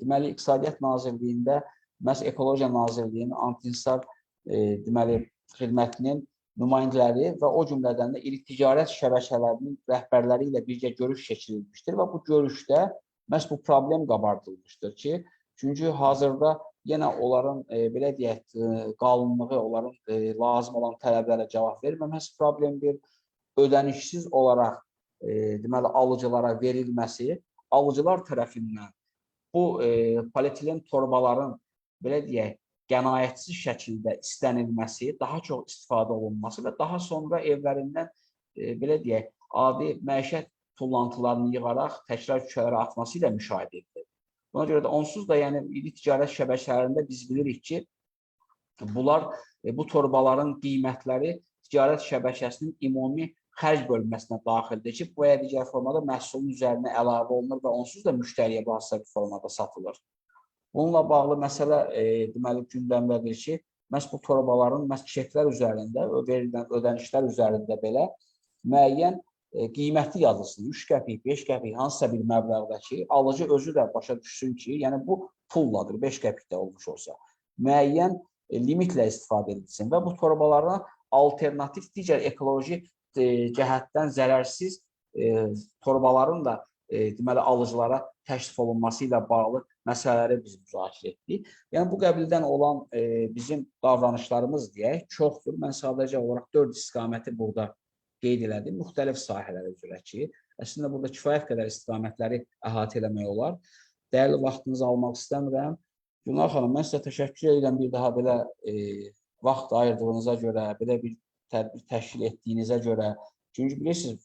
Deməli, İqtisadiyyat Nazirliyində məhz Ekologiya Nazirliyinin anti-insar deməli xidmətinin nümayəndələri və o cümlədən də iri ticarət şəbəkələrinin rəhbərləri ilə birgə görüş keçirilmişdir və bu görüşdə məhz bu problem qabardılmışdır ki, çünki hazırda yenə onların belə deyək, qalınlığı, onların lazım olan tələblərə cavab verməməsi problemdir. Ödənişsiz olaraq deməli alıcılara verilməsi, alıcılar tərəfindən bu polietilen torbaların belə deyək, qənaətsiz şəkildə istənilməsi, daha çox istifadə olunması və daha sonra evlərindən belə deyək, adi məişət tullantılarını yığaraq təkrar küçələrə atması ilə müşahidə edilir. Buna görə də onsuz da yəni iri ticarət şəbəkələrində biz bilirik ki, bunlar bu torbaların qiymətləri ticarət şəbəkəsinin ümumi xərc bölməsinə daxildir ki, bu ya digər formada məhsulun üzərinə əlavə olunur və onsuz da müştəriyə bu hansısa bir formada satılır. Bununla bağlı məsələ deməli gündəmdədir ki, məhz bu torbaların məhz çeklər üzərində, verilən ödənişlər üzərində belə müəyyən qiyməti yazılsın, 3 qəpik, 5 qəpik, hansısa bir məbləğdəki alıcı özü də başa düşsün ki, yəni bu pulladır, 5 qəpikdə olmuş olsa, müəyyən limitlə istifadə edilsin və bu torbalardan alternativ digər ekoloji cəhətdən zərərsiz torbaların da deməli alıcılara təklif olunması ilə bağlı məsələləri biz müzakirə etdik. Yəni bu qəbildən olan bizim davranışlarımız deyək, çoxdur. Mən sadəcə olaraq 4 istiqaməti burada qeyd elədim, müxtəlif sahələrə üzrə ki, əslində burada kifayət qədər istiqamətləri əhatə eləmək olar. Dəyərli vaxtınızı almaq istəmirəm. Gülnar xanım, mən sizə təşəkkür edirəm bir daha belə vaxt ayırdığınıza görə, belə bir tədbir təşkil etdiyinizə görə. Çünki bilirsiniz,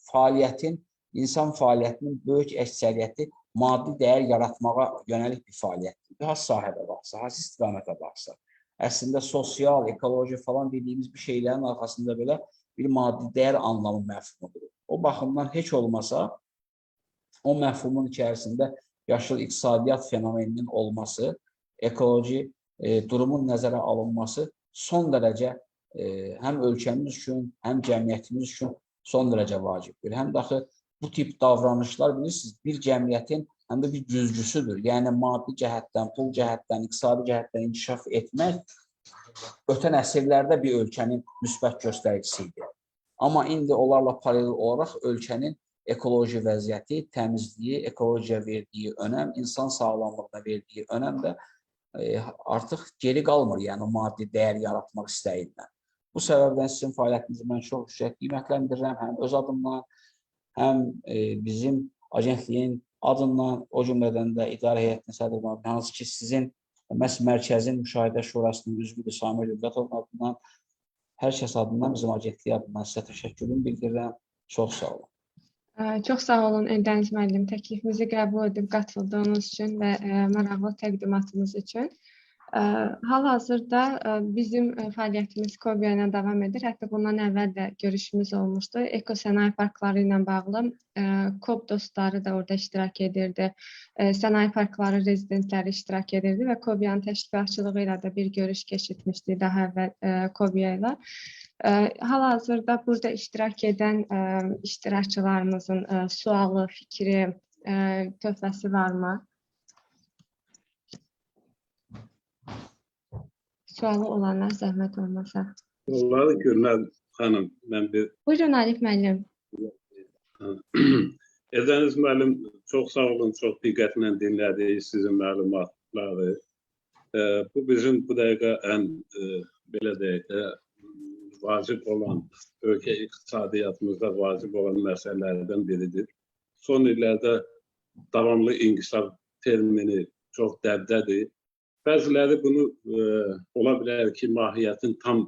insan fəaliyyətinin böyük əksəriyyəti maddi dəyər yaratmağa yönəlik bir fəaliyyətdir. Hansı sahədə baxsa, hansı istiqamətə baxsa. Əslində sosial, ekoloji falan dediyimiz bir şeylərin arxasında belə bir maddi dəyər anlamı məfhumudur. O baxımdan heç olmasa o məfhumun içərisində yaşıl iqtisadiyyat fenomeninin olması, ekoloji durumun nəzərə alınması son dərəcə həm ölkəmiz üçün, həm cəmiyyətimiz üçün son dərəcə vacibdir. Həm də axı bu tip davranışlar bilirsiniz, bir cəmiyyətin həm də bir güzgüsüdür. Yəni maddi cəhətdən, pul cəhətdən, iqtisadi cəhətdən inkişaf etmək ötən əsrlərdə bir ölkənin müsbət göstəricisi idi. Amma indi onlarla paralel olaraq ölkənin ekoloji vəziyyəti, təmizliyi, ekologiyaya verdiyi önəm, insan sağlamlığına verdiyi önəm də artıq geri qalmır, yəni maddi dəyər yaratmaq istəyindən. Bu səbəbdən sizin fəaliyyətinizi mən çox yüksək qiymətləndirirəm, həm öz adımdan, həm bizim agentliyin adından, o cümlədən də idarə heyətinin sədri hansı ki, sizin Məhz mərkəzin müşahidə şurasının üzvüdür Samir Ülqatov adından, hər kəs adından, bizim agentlik adından sizə təşəkkürümü bildirirəm. Çox sağ olun. Çox sağ olun Eldəniz müəllim, təklifimizi qəbul edib qatıldığınız üçün və maraqlı təqdimatınız üçün. Hal-hazırda bizim fəaliyyətimiz Kobya ilə davam edir. Hətta bundan əvvəl də görüşümüz olmuşdu. Ekosənaye parkları ilə bağlı KOB dostları da orada iştirak edirdi. Sənaye parkları rezidentləri iştirak edirdi və Kobyanın təşkilatçılığı ilə də bir görüş keçirmişdik daha əvvəl Kobya ilə. Hal-hazırda burada iştirak edən iştirakçılarımızın sualı, fikri, töhfəsi varmı? Sualı olanlar zəhmət olmasa. Olar Gülnaz xanım, mən bir... Buyurun Arif müəllim. Eldəniz müəllim, çox sağ olun, çox diqqətlə dinlədik sizin məlumatları. Bu bizim bu dəqiqə ən, belə deyək də, vacib olan, ölkə iqtisadiyyatımızda vacib olan məsələlərdən biridir. Son illərdə davamlı inkişaf termini çox dəbdədir. Bəziləri bunu ola bilər ki, mahiyyətin tam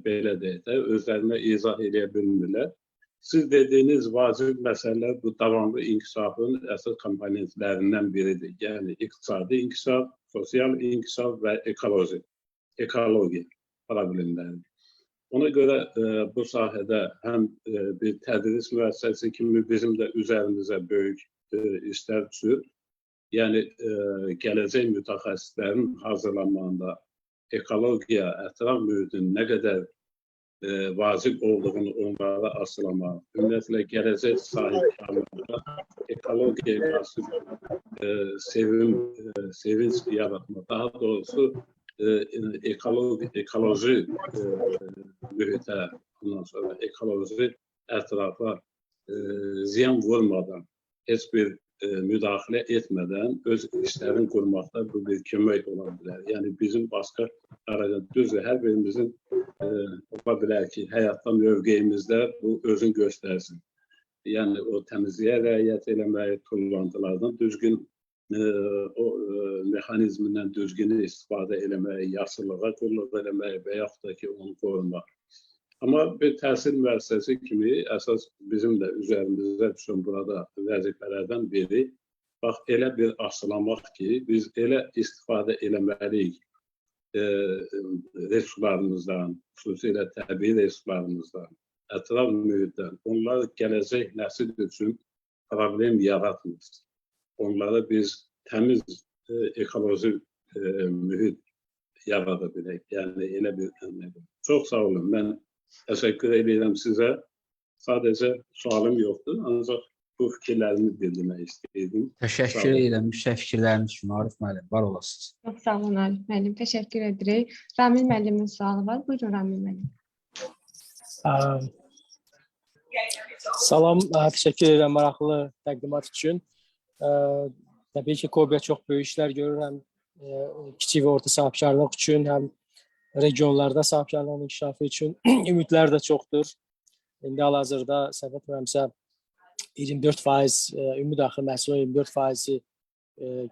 belə deyək də, özlərinə izah edə bilmirlər. Siz dediyiniz vacib məsələlər bu davamlı inkişafın əsas komponentlərindən biridir. Yəni, iqtisadi inkişaf, sosial inkişaf və ekologiya problemləri. Ona görə bu sahədə həm bir tədris müəssisəsi kimi bizim də üzərimizə böyük işlər düşür. Yəni, gələcək mütəxəssislərin hazırlanmağında ekologiya, ətraf mühitin nə qədər vacib olduğunu onlara asılamaq, ümumiyyətlə gələcək sahibkarlarında ekologiya sevinç yaratmaq, daha doğrusu ekoloji mühitə, ondan sonra ekoloji ətrafa ziyan vurmadan, heç bir müdaxilə etmədən öz işlərini qurmaqda bu bir kömək ola bilər. Yəni, bizim başqa düzdür, hər birimizin ola bilər ki, həyatda mövqeyimizdə bu özünü göstərsin. Yəni, o təmizliyə rəayət eləmək, tullantılardan düzgün, o mexanizmindən düzgün istifadə eləmək, yaşıllığa qulluq eləmək və yaxud da ki, onu qorumaq. Amma bir təhsil müəssisəsi kimi əsas bizim də üzərimizdə düşən burada vəzifələrdən biri, bax, elə bir asılamaq ki, biz elə istifadə eləməliyik resurslarımızdan, xüsusilə təbii resurslarımızdan, ətraf mühitdən. Onlar gələcək nəsil üçün problem yaratmır. Onlara biz təmiz ekoloji mühit yarada bilək. Yəni, elə bir ənlədir. Çox sağ olun. Mən təşəkkür edirəm sizə. Sadəcə sualım yoxdur, ancaq bu fikirlərimi bildirmək istəyirdim. Təşəkkür edirəm fikirləriniz üçün, Arif müəllim, var olasınız. Çox sağ olun Arif müəllim, təşəkkür edirik. Ramil müəllimin sualı var. Buyurun Ramil müəllim. Salam, təşəkkür edirəm maraqlı təqdimat üçün. Təbii ki, Kobya çox böyük işlər görür, həm kiçik və orta sahibkarlıq üçün, həm regionlarda sahibkarlığın inkişafı üçün ümidlər də çoxdur. İndi hal-hazırda səhv etmirəmsə 24% ümumi daxili məhsulun 24%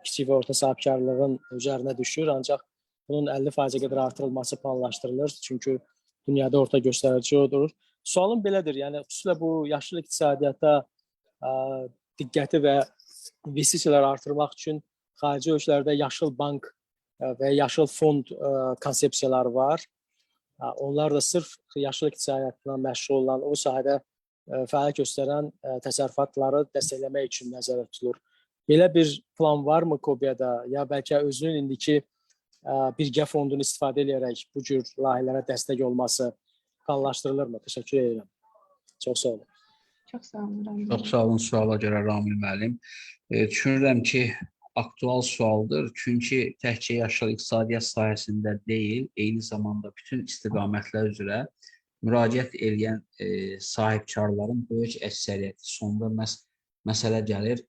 kiçik və orta sahibkarlığın üzərinə düşür. Ancaq bunun 50%-ə qədər artırılması planlaşdırılır. Çünki dünyada orta göstərici odur. Sualım belədir, yəni xüsusilə bu yaşıl iqtisadiyyata diqqəti və investisiyalar artırmaq üçün xarici ölkələrdə yaşıl bank və yaşıl fond konsepsiyaları var. Onlar da sırf yaşıl iqtisadiyyatla məşğul olan, o sahədə fəaliyyət göstərən təsərrüfatları dəstəkləmək üçün nəzərdə tutulur. Belə bir plan varmı Kobyada? Ya bəlkə özünün indiki birgə fondunu istifadə edərək bu cür layihələrə dəstək olması planlaşdırılırmı? Təşəkkür edirəm. Çox sağ olun. Çox sağ olun Ramil. Çox sağ olun suala görə Ramil müəllim. Düşünürəm ki, aktual sualdır. Çünki təkcə yaşıl iqtisadiyyat sahəsində deyil, eyni zamanda bütün istiqamətlər üzrə müraciət edən sahibkarların böyük əksəriyyəti sonunda məsələ gəlir,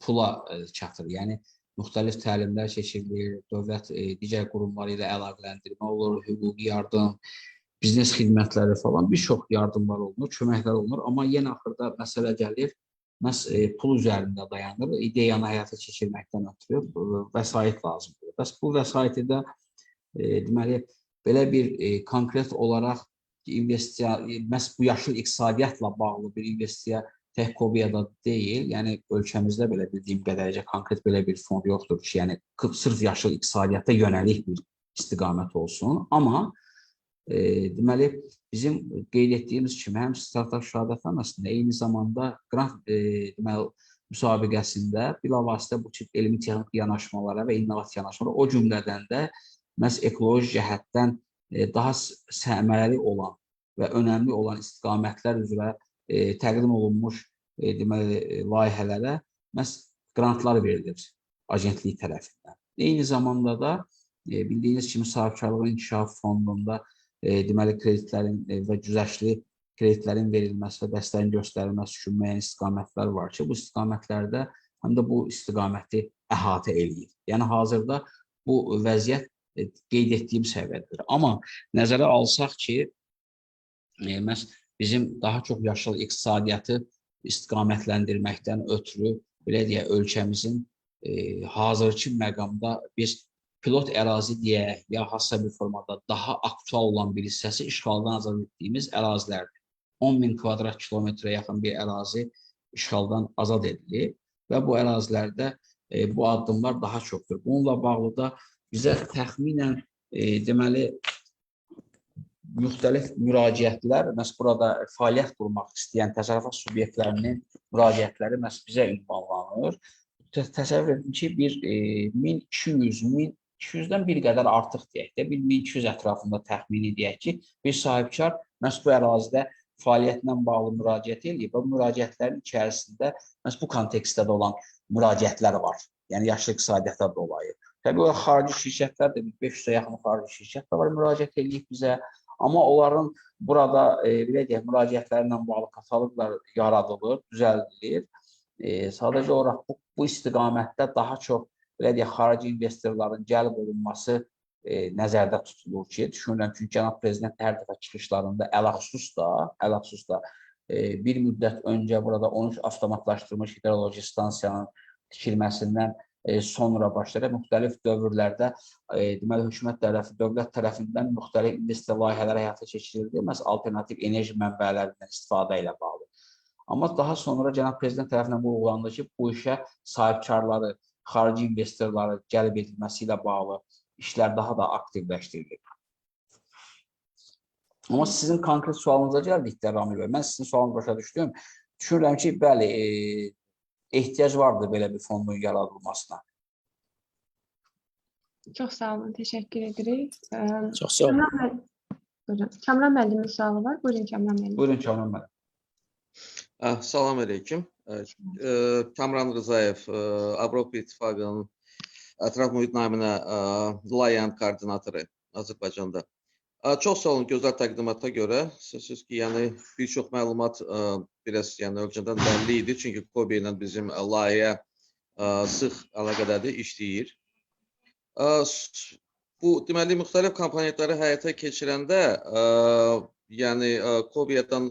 pula çatır. Yəni, müxtəlif təlimlər keçirilir, dövlət digər qurumları ilə əlaqələndirmə olur, hüquqi yardım, biznes xidmətləri falan, bir çox yardımlar olunur, köməklər olunur. Amma yenə axırda məsələ gəlir, pul üzərində dayanır, ideyanı həyata keçirməkdən ötürü vəsait lazımdır. Bəs bu vəsaiti də deməli belə bir konkret olaraq investisiya, məhz bu yaşıl iqtisadiyyatla bağlı bir investisiya tək Kobiyada deyil, yəni ölkəmizdə belə bildiyim qədərcə konkret belə bir fond yoxdur ki, yəni sırf yaşıl iqtisadiyyata yönəlik bir istiqamət olsun. Amma deməli bizim qeyd etdiyimiz kimi həm startap şəhadətən aslında eyni zamanda qrant deməli müsabiqəsində bilavasitə bu tip elmi texniki yanaşmalara və innovasiya yanaşmalara, o cümlədən də məhz ekoloji cəhətdən daha səmərəli olan və önəmli olan istiqamətlər üzrə təqdim olunmuş deməli layihələrə məhz qrantlar verilir agentlik tərəfindən. Eyni zamanda da bildiyiniz kimi sahibkarlığın inkişaf fondunda deməli kreditlərin və güzəştli kreditlərin verilməsi və dəstəyin göstərilməsi üçün müəyyən istiqamətlər var ki, bu istiqamətlərdə həm də bu istiqaməti əhatə eləyir. Yəni hazırda bu vəziyyət qeyd etdiyim səviyyədir. Amma nəzərə alsaq ki, məhz bizim daha çox yaşıl iqtisadiyyatı istiqamətləndirməkdən ötürü belə deyək, ölkəmizin hazırki məqamda biz pilot ərazi deyək, ya hansısa bir formada daha aktual olan bir hissəsi işğaldan azad etdiyimiz ərazilərdir. 10.000 kvadrat kilometrə yaxın bir ərazi işğaldan azad edilir və bu ərazilərdə bu addımlar daha çoxdur. Bununla bağlı da bizə təxminən deməli müxtəlif müraciətlər, məhz burada fəaliyyət qurmaq istəyən təsərrüfat subyektlərinin müraciətləri məhz bizə ünvanlanır. Təsəvvür edin ki, bir 1200-dən bir qədər artıq deyək də, 1200 ətrafında təxmini deyək ki, bir sahibkar məhz bu ərazidə fəaliyyətlə bağlı müraciət edib və müraciətlərin içərisində məhz bu kontekstdə də olan müraciətlər var. Yəni yaşlı iqtisadiyyata dolayı. Təbii o xarici şirkətlər də 500-ə yaxın xarici şirkət də var müraciət edib bizə. Amma onların burada belə deyək, müraciətlərlə bağlı kataloqlar yaradılır, düzəldilir. Sadəcə olaraq bu istiqamətdə daha çox belə deyək, xarici investorların cəlb olunması nəzərdə tutulur ki, düşünürəm ki, cənab prezident hər dəfə çıxışlarında ələxüsus da bir müddət öncə burada 13 avtomatlaşdırılmış hidroloji stansiyanın tikilməsindən sonra başlayaraq müxtəlif dövrlərdə deməli hökumət tərəfi, dövlət tərəfindən müxtəlif investisiya layihələri həyata keçirildi, məhz alternativ enerji mənbələrindən istifadə ilə bağlı. Amma daha sonra cənab prezident tərəfindən vurğulandı ki, bu işə sahibkarları, xarici investorları cəlb edilməsi ilə bağlı işlər daha da aktivləşdirilir. Amma sizin konkret sualınıza gəldikdə Ramil bəy, mən sizin sualınızı başa düşdüm. Düşünürəm ki, bəli, ehtiyac vardır belə bir fondun yaradılmasına. Çox sağ olun, təşəkkür edirik. Çox sağ olun. Kamran müəllimin sualı var. Buyurun Kamran müəllim. Buyurun Kamran müəllim. Salam aleyküm. Kamran Rızayev, Avropa İttifaqının Ətraf Mühit naminə layihənin koordinatoru Azərbaycanda. Çox sağ olun gözəl təqdimata görə. Sözsüz ki, yəni bir çox məlumat biraz yəni öncədən bəlli idi. Çünki Kobe ilə bizim layihə sıx əlaqədədir, işləyir. Bu deməli müxtəlif komponentləri həyata keçirəndə yəni Kobe'dən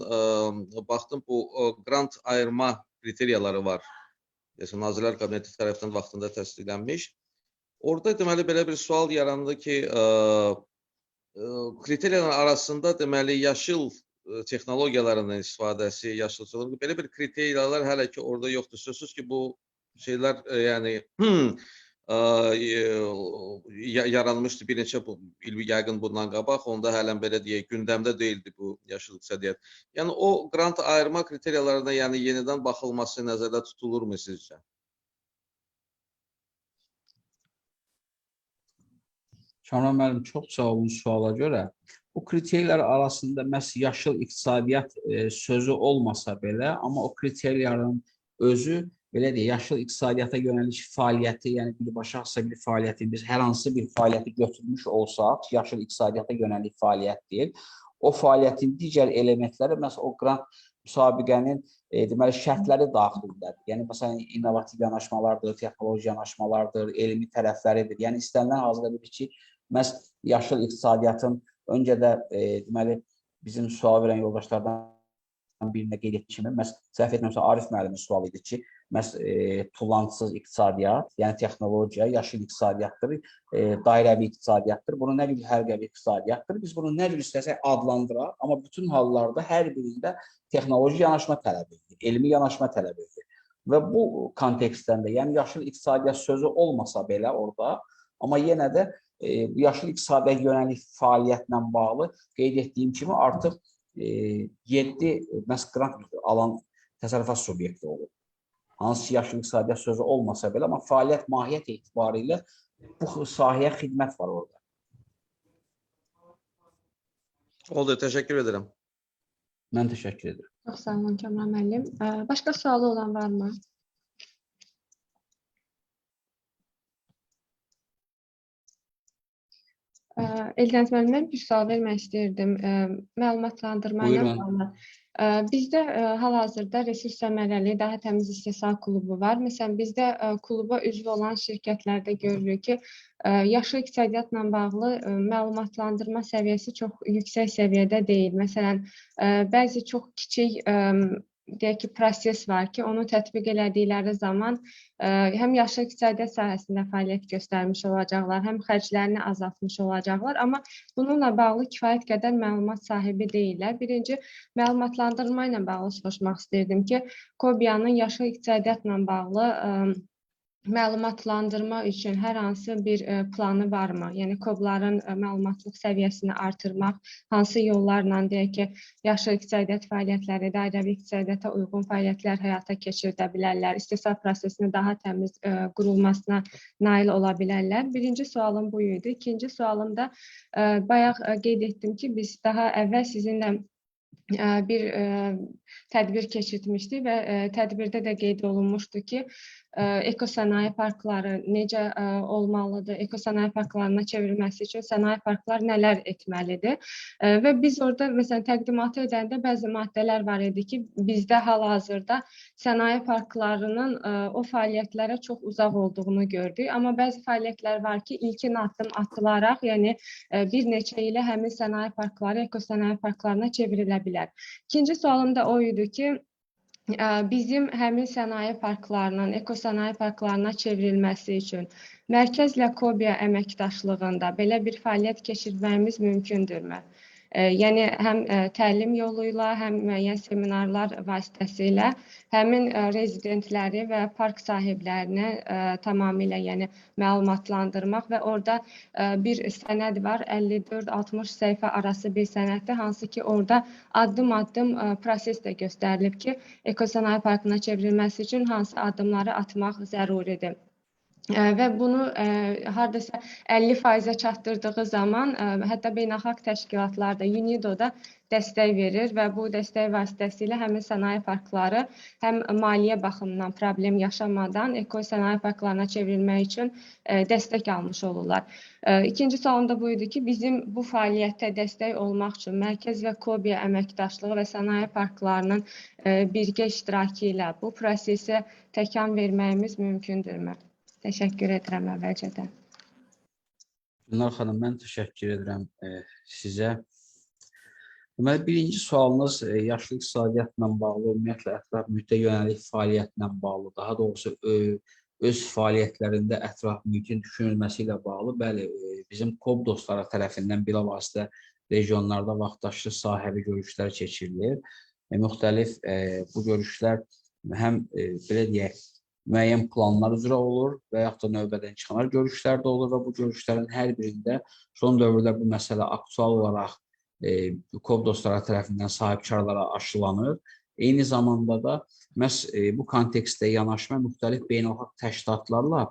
baxdım bu qrant ayırma kriteriyaları var. Nazirlər Kabineti tərəfindən vaxtında təsdiqlənmiş. Orada deməli belə bir sual yarandı ki, kriteriyalar arasında deməli yaşıl texnologiyalarının istifadəsi, yaşılçılıq, belə bir kriteriyalar hələ ki orada yoxdur. Sözsüz ki, bu şeylər yəni yaranmışdı bir neçə il yəqin bundan qabaq, onda hələn belə deyək, gündəmdə deyildi bu yaşıl iqtisadiyyat. Yəni o qrant ayırma kriteriyalarına yəni yenidən baxılması nəzərdə tutulurmu sizcə? Kamran müəllim, çox sağ olun suala görə. Bu kriteriyyalar arasında məhz yaşıl iqtisadiyyat sözü olmasa belə, amma o kriteriyaların özü belə deyək, yaşıl iqtisadiyyata yönəlik fəaliyyəti, yəni birbaşa bir fəaliyyəti, biz hər hansı bir fəaliyyəti götürmüş olsaq, yaşıl iqtisadiyyata yönəlik fəaliyyət deyil. O fəaliyyətin digər elementləri, məsələn, o qrant müsabiqənin deməli şərtləri daxilindədir. Yəni məsələn innovativ yanaşmalardır, texnoloji yanaşmalardır, elmi tərəfləridir. Yəni istənilən hazırda bilir ki, məhz yaşıl iqtisadiyyatın öncə də deməli bizim sual verən yoldaşlardan birində qeyd etdiyim kimi, məhz səhv etmirəmsə Arif müəllimin sualı idi ki, məhz tullansız iqtisadiyyat, yəni texnologiya, yaşıl iqtisadiyyatdır, dairəvi iqtisadiyyatdır, bunu nə bir həlqəvi iqtisadiyyatdır. Biz bunu nə bir istəsək adlandıraq, amma bütün hallarda hər birində texnoloji yanaşma tələb edir, elmi yanaşma tələb edir. Və bu kontekstdən də, yəni yaşıl iqtisadiyyat sözü olmasa belə orada, amma yenə də bu yaşıl iqtisadiyyat yönəlik fəaliyyətlə bağlı qeyd etdiyim kimi artıq 7 məhz qrant alan təsərrüfat subyekti olur. Hansı yaşıl iqtisadiyyat sözü olmasa belə, amma fəaliyyət mahiyyət etibarilə bu sahəyə xidmət var orada. Oldu, təşəkkür edirəm. Mən təşəkkür edirəm. Çox sağ olun Kamran müəllim. Başqa sualı olan varmı? Eldəniz müəllim, mən bir sual vermək istəyirdim. Məlumatlandırma ilə bağlı. Bizdə hal-hazırda resurs səmərəli daha təmiz istehsal klubu var. Məsələn, bizdə kluba üzv olan şirkətlərdə görürük ki, yaşıl iqtisadiyyatla bağlı məlumatlandırma səviyyəsi çox yüksək səviyyədə deyil. Məsələn, bəzi çox kiçik deyək ki, proses var ki, onu tətbiq elədikləri zaman həm yaşıl iqtisadiyyat sahəsində fəaliyyət göstərmiş olacaqlar, həm xərclərini azaltmış olacaqlar, amma bununla bağlı kifayət qədər məlumat sahibi deyirlər. Birinci, məlumatlandırma ilə bağlı soruşmaq istəyirdim ki, Kobiyanın yaşıl iqtisadiyyatla bağlı məlumatlandırma üçün hər hansı bir planı varmı? Yəni, KOB-ların məlumatlıq səviyyəsini artırmaq, hansı yollarla, deyək ki, yaşıl iqtisadiyyat fəaliyyətləri, dairəvi iqtisadiyyata uyğun fəaliyyətlər həyata keçirdə bilərlər, istehsal prosesini daha təmiz qurulmasına nail ola bilərlər. Birinci sualım bu idi. İkinci sualım da, bayaq qeyd etdim ki, biz daha əvvəl sizinlə bir tədbir keçirtmişdik və tədbirdə də qeyd olunmuşdu ki, ekosənaye parkları necə olmalıdır, ekosənaye parklarına çevrilməsi üçün sənaye parklar nələr etməlidir və biz orada, məsələn, təqdimatı edəndə bəzi maddələr var idi ki, bizdə hal-hazırda sənaye parklarının o fəaliyyətlərə çox uzaq olduğunu gördük, amma bəzi fəaliyyətlər var ki, ilkin addım atılaraq, yəni bir neçə ilə həmin sənaye parkları ekosənaye parklarına çevrilə bilər. İkinci sualım da o idi ki, bizim həmin sənaye parklarının, ekosənaye parklarına çevrilməsi üçün mərkəzlə Kobiya əməkdaşlığında belə bir fəaliyyət keçirməyimiz mümkündürmü? Yəni, həm təlim yolu ilə, həm müəyyən seminarlar vasitəsilə həmin rezidentləri və park sahiblərini tamamilə məlumatlandırmaq və orada bir sənəd var, 54-60 səhifə arası bir sənəddir, hansı ki, orada addım-addım proses də göstərilib ki, ekosənaye parkına çevrilməsi üçün hansı addımları atmaq zəruridir. Və bunu haradasa 50%-ə çatdırdığı zaman, hətta beynəlxalq təşkilatlar da, UNIDO da dəstək verir və bu dəstək vasitəsilə həmin sənaye parkları həm maliyyə baxımından problem yaşamadan ekosənaye parklarına çevrilmək üçün dəstək almış olurlar. İkinci sualım da bu idi ki, bizim bu fəaliyyətə dəstək olmaq üçün mərkəz və Kobiya əməkdaşlığı və sənaye parklarının birgə iştirakı ilə bu prosesə təkan verməyimiz mümkündürmü? Təşəkkür edirəm əvvəlcədən. Gülnar xanım, mən təşəkkür edirəm sizə. Deməli, birinci sualınız yaşlı iqtisadiyyatla bağlı, ümumiyyətlə ətraf mühitə yönəlik fəaliyyətlə bağlı, daha doğrusu öz fəaliyyətlərində ətraf mühitin düşünülməsi ilə bağlı. Bəli, bizim KOB dostları tərəfindən bilavasitə regionlarda vaxtaşlı sahəvi görüşlər keçirilir. Müxtəlif bu görüşlər həm, belə deyək, müəyyən planlar üzrə olur və yaxud da növbədən çıxanlar görüşlər də olur və bu görüşlərin hər birində son dövrdə bu məsələ aktual olaraq KOB dostları tərəfindən sahibkarlara aşılanır. Eyni zamanda da məhz bu kontekstdə yanaşma müxtəlif beynəlxalq təşkilatlarla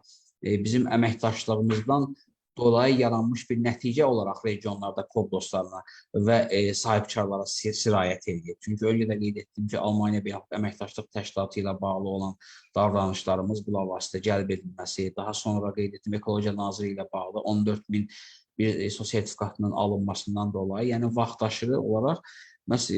bizim əməkdaşlığımızdan dolayı yaranmış bir nəticə olaraq regionlarda KOB dostlarına və sahibkarlara sirayət edir. Çünki öncə də qeyd etdim ki, Almaniya Beynəlxalq Əməkdaşlıq Təşkilatı ilə bağlı olan davranışlarımız bilavasitə cəlb edilməsi, daha sonra qeyd etdim Ekologiya Naziri ilə bağlı 14.000 bir sertifikatının alınmasından dolayı, yəni vaxtaşırı olaraq məhz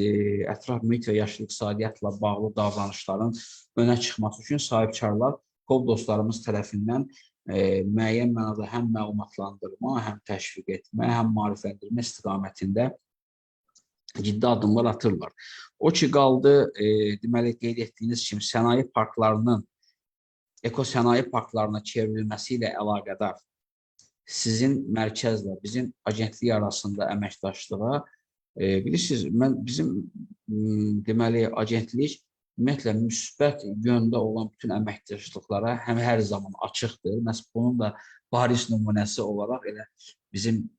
ətraf mühit və yaşıl iqtisadiyyatla bağlı davranışların önə çıxması üçün sahibkarlar KOB dostlarımız tərəfindən müəyyən mənada həm məlumatlandırma, həm təşviq etmə, həm maarifləndirmə istiqamətində ciddi addımlar atırlar. O ki qaldı, deməli qeyd etdiyiniz kimi sənaye parklarının ekosənaye parklarına çevrilməsi ilə əlaqədar sizin mərkəzlə bizim agentlik arasında əməkdaşlığa bilirsiniz, bizim deməli agentlik ümumiyyətlə müsbət yöndə olan bütün əməkdaşlıqlara hər zaman açıqdır. Məhz bunun da bariz nümunəsi olaraq elə bizim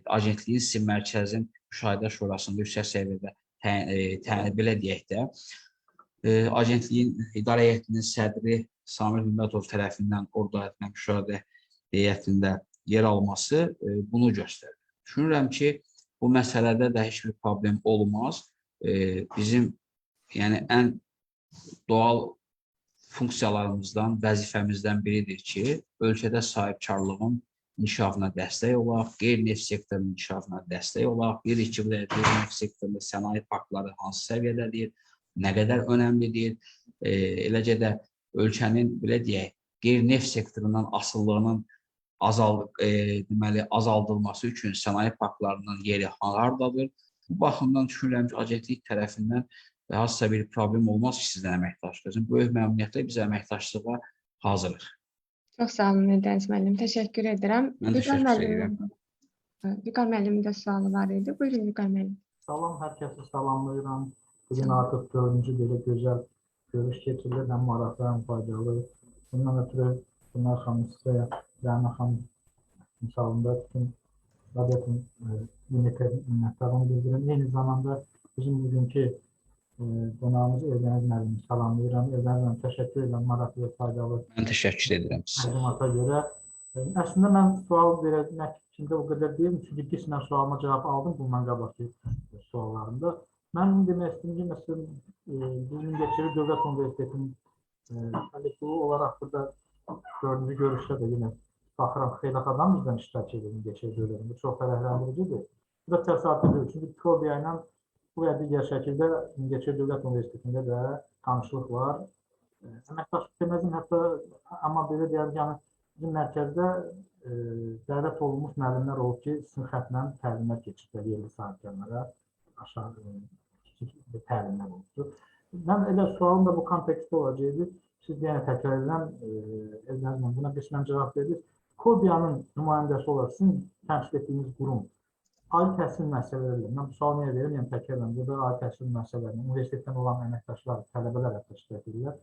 agentliyin sizin mərkəzin müşahidə şurasında yüksək səviyyədə belə deyək də agentliyin idarə heyətinin sədri Samir Hümmətov tərəfindən orada müşahidə heyətində yer alması bunu göstərir. Düşünürəm ki, bu məsələdə də heç bir problem olmaz. Bizim yəni ən doğal funksiyalarımızdan, vəzifəmizdən biridir ki, ölkədə sahibkarlığın inkişafına dəstək olaq, qeyri-neft sektorunun inkişafına dəstək olaq. Bilirik ki, qeyri-neft sektorunda sənaye parkları hansı səviyyədədir, nə qədər önəmlidir. Eləcə də ölkənin, belə deyək, qeyri-neft sektorundan asıllığının azaldılması üçün sənaye parklarının yeri hardadır. Bu baxımdan düşünürəm ki, agentlik tərəfindən hansısa bir problem olmaz ki, sizdən əməkdaşlıq. Böyük məmnuniyyətlə biz əməkdaşlığa hazırıq. Çox sağ olun Dəniz müəllim, təşəkkür edirəm. Mən təşəkkür edirəm. Vüqar müəllimin də sualı var idi. Buyurun Vüqar müəllim. Salam, hər kəsi salamlayıram. Bugün artıq 4-cü belə gözəl görüş keçirilir, həm maraqlı, həm faydalı. Bundan ötürü Pınar xanım sizə, Rəna xanım misalında bütün Rabiyyatın minnətdarlığını bildirim. Eyni zamanda bizim bugünkü qonağımız Eldəniz müəllimi salamlayıram. Eldəniz müəllim təşəkkür edirəm, maraqlı və faydalı. Mən təşəkkür edirəm sizə. Məlumata görə. Əslində mən sual vermək fikrində o qədər deyildim, çünki qismən sualıma cavab aldım bundan qabaqki suallarımda. Mən demək istəyirəm ki, məsələn, bizim Mingəçevir Dövlət Universitetinin bu olaraq burada 4-cü görüşdə də yenə baxıram, xeyli adam bizdən iştirak edir Mingəçevir Dövlətində. Bu çox fərəhləndiricidir. Bu da təsadüfüdür, çünki Kobiya ilə bu və digər şəkildə Mingəçevir Dövlət Universitetində də tanışlıq var. Əməkdaşlıq deməzdim, hətta amma belə deyəm ki, bizim mərkəzdə dəvət olunmuş müəllimlər olub ki, sizin xətlə təlimlər keçirdir yerli sahibkarlara, aşağı kiçik təlimlər olubdur. Mən elə sualım da bu kontekstdə olacaqdır. Siz yenə təkrar edirəm, buna qismən cavab verir. Kobiyanın nümayəndəsi olaraq sizin təmsil etdiyiniz qurum ali təhsil məsələləri, mən bu sualı niyə verirəm, yəni təkrar edirəm, burada ali təhsil məsələləri, universitetdən olan əməkdaşlar, tələbələr hətta iştirak edirlər.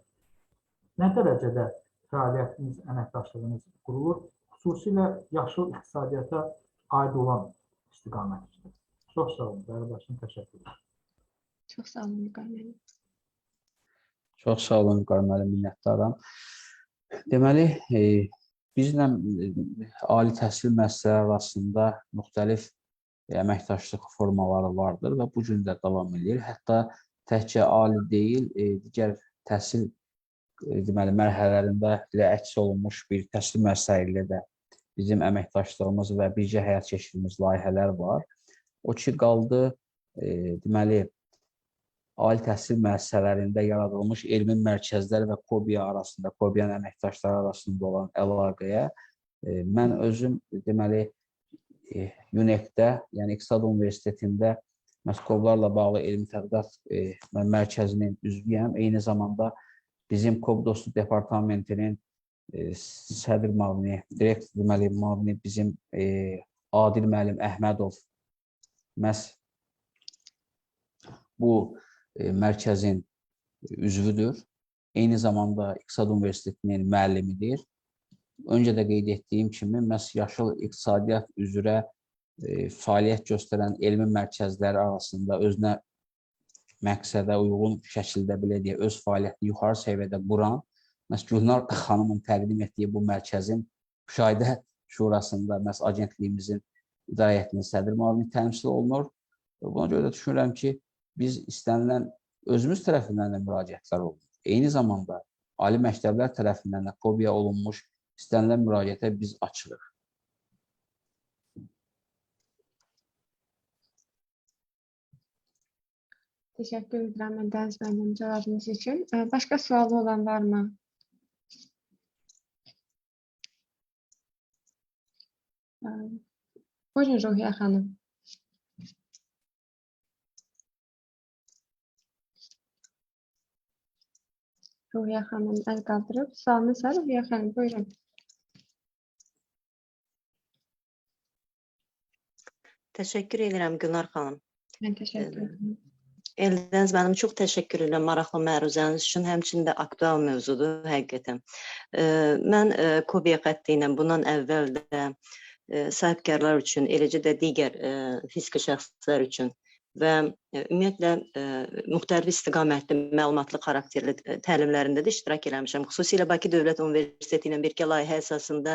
Nə dərəcədə fəaliyyətiniz, əməkdaşlığınız qurulur, xüsusilə yaşıl iqtisadiyyata aid olan istiqamətdir. Çox sağ olun, Bəri başım, təşəkkür edirəm. Çox sağ olun Vüqar müəllim. Çox sağ olun Vüqar müəllim, minnətdaram. Deməli, bizlə ali təhsil müəssisələri arasında müxtəlif əməkdaşlıq formaları vardır və bu gün də davam edir. Hətta təkcə ali deyil, digər təhsil mərhələlərində əks olunmuş bir təhsil müəssisələri ilə də bizim əməkdaşlığımız və birgə həyat keçirdiyimiz layihələr var. O ki, qaldı, deməli, ali təhsil müəssisələrində yaradılmış elmi mərkəzlər və Kobiya arasında, Kobiyanın əməkdaşları arasında olan əlaqəyə mən özüm, deməli, UNEC-də, yəni İqtisad Universitetində Kobilarla bağlı elmi tədqiqat mərkəzinin üzvüyəm. Eyni zamanda bizim Kobi Dostluq Departamentinin sədr müavini, direktor deməli müavini bizim Adil müəllim Əhmədov məhz bu mərkəzin üzvüdür. Eyni zamanda İqtisad Universitetinin müəllimidir. Öncə də qeyd etdiyim kimi, məhz yaşıl iqtisadiyyat üzrə fəaliyyət göstərən elmi mərkəzləri arasında özünə məqsədə uyğun şəkildə, belə deyək, öz fəaliyyətini yuxarı səviyyədə quran, məhz Gülnar xanımın təqdim etdiyi bu mərkəzin müşahidə şurasında məhz agentliyimizin idarə heyətinin sədr müavini təmsil olunur. Buna görə də düşünürəm ki, biz istənilən özümüz tərəfindən də müraciətlər olunur. Eyni zamanda ali məktəblər tərəfindən də Kobiya olunmuş istənilən müraciətə biz açırıq. Təşəkkür edirəm Dəniz müəllim cavabınız üçün. Başqa sualı olan varmı? Buyurun Ruhiyyə xanım. Ruhiyyə xanım əl qaldırıb. Sualınız var Ruhiyyə xanım, buyurun. Təşəkkür edirəm Günar xanım. Mən təşəkkür ederim. Eldəniz mənim çox təşəkkür edirəm maraqlı məruzəniz üçün. Həmçinin də aktual mövzudur həqiqətən. Mən Kobiya xətti ilə bundan əvvəl də sahibkarlar üçün, eləcə də digər fiziki şəxslər üçün və ümumiyyətlə müxtəlif istiqamətli məlumatlı xarakterli təlimlərində də iştirak eləmişəm. Xüsusilə Bakı Dövlət Universiteti ilə birgə layihə əsasında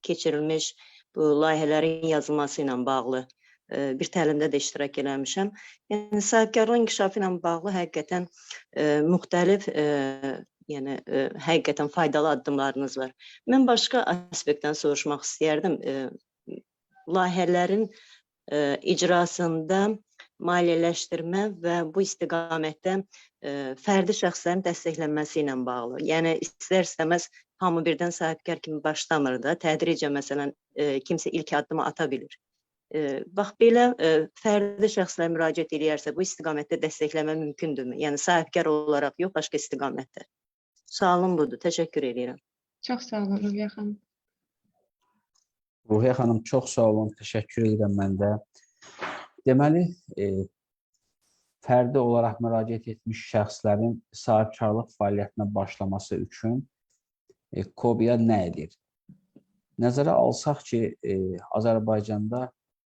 keçirilmiş bu layihələrin yazılması ilə bağlı bir təlimdə də iştirak eləmişəm. Yəni, sahibkarlıq inkişafı ilə bağlı həqiqətən müxtəlif, yəni həqiqətən faydalı addımlarınız var. Mən başqa aspektdən soruşmaq istəyərdim. Layihələrin icrasında maliyyələşdirmə və bu istiqamətdə fərdi şəxslərin dəstəklənməsi ilə bağlı. Yəni, istər-istəməz hamı birdən sahibkar kimi başlamır da, tədricə məsələn kimsə ilk addımı ata bilir. Bax, belə fərdi şəxslər müraciət edərsə, bu istiqamətdə dəstəkləmə mümkündürmü? Yəni, sahibkar olaraq yox, başqa istiqamətdə. Sualım budur, təşəkkür edirəm. Çox sağ olun Ruhiyyə xanım. Ruhiyyə xanım, çox sağ olun, təşəkkür edirəm mən də. Deməli, fərdi olaraq müraciət etmiş şəxslərin sahibkarlıq fəaliyyətinə başlaması üçün Kobiya nə edir? Nəzərə alsaq ki, Azərbaycanda,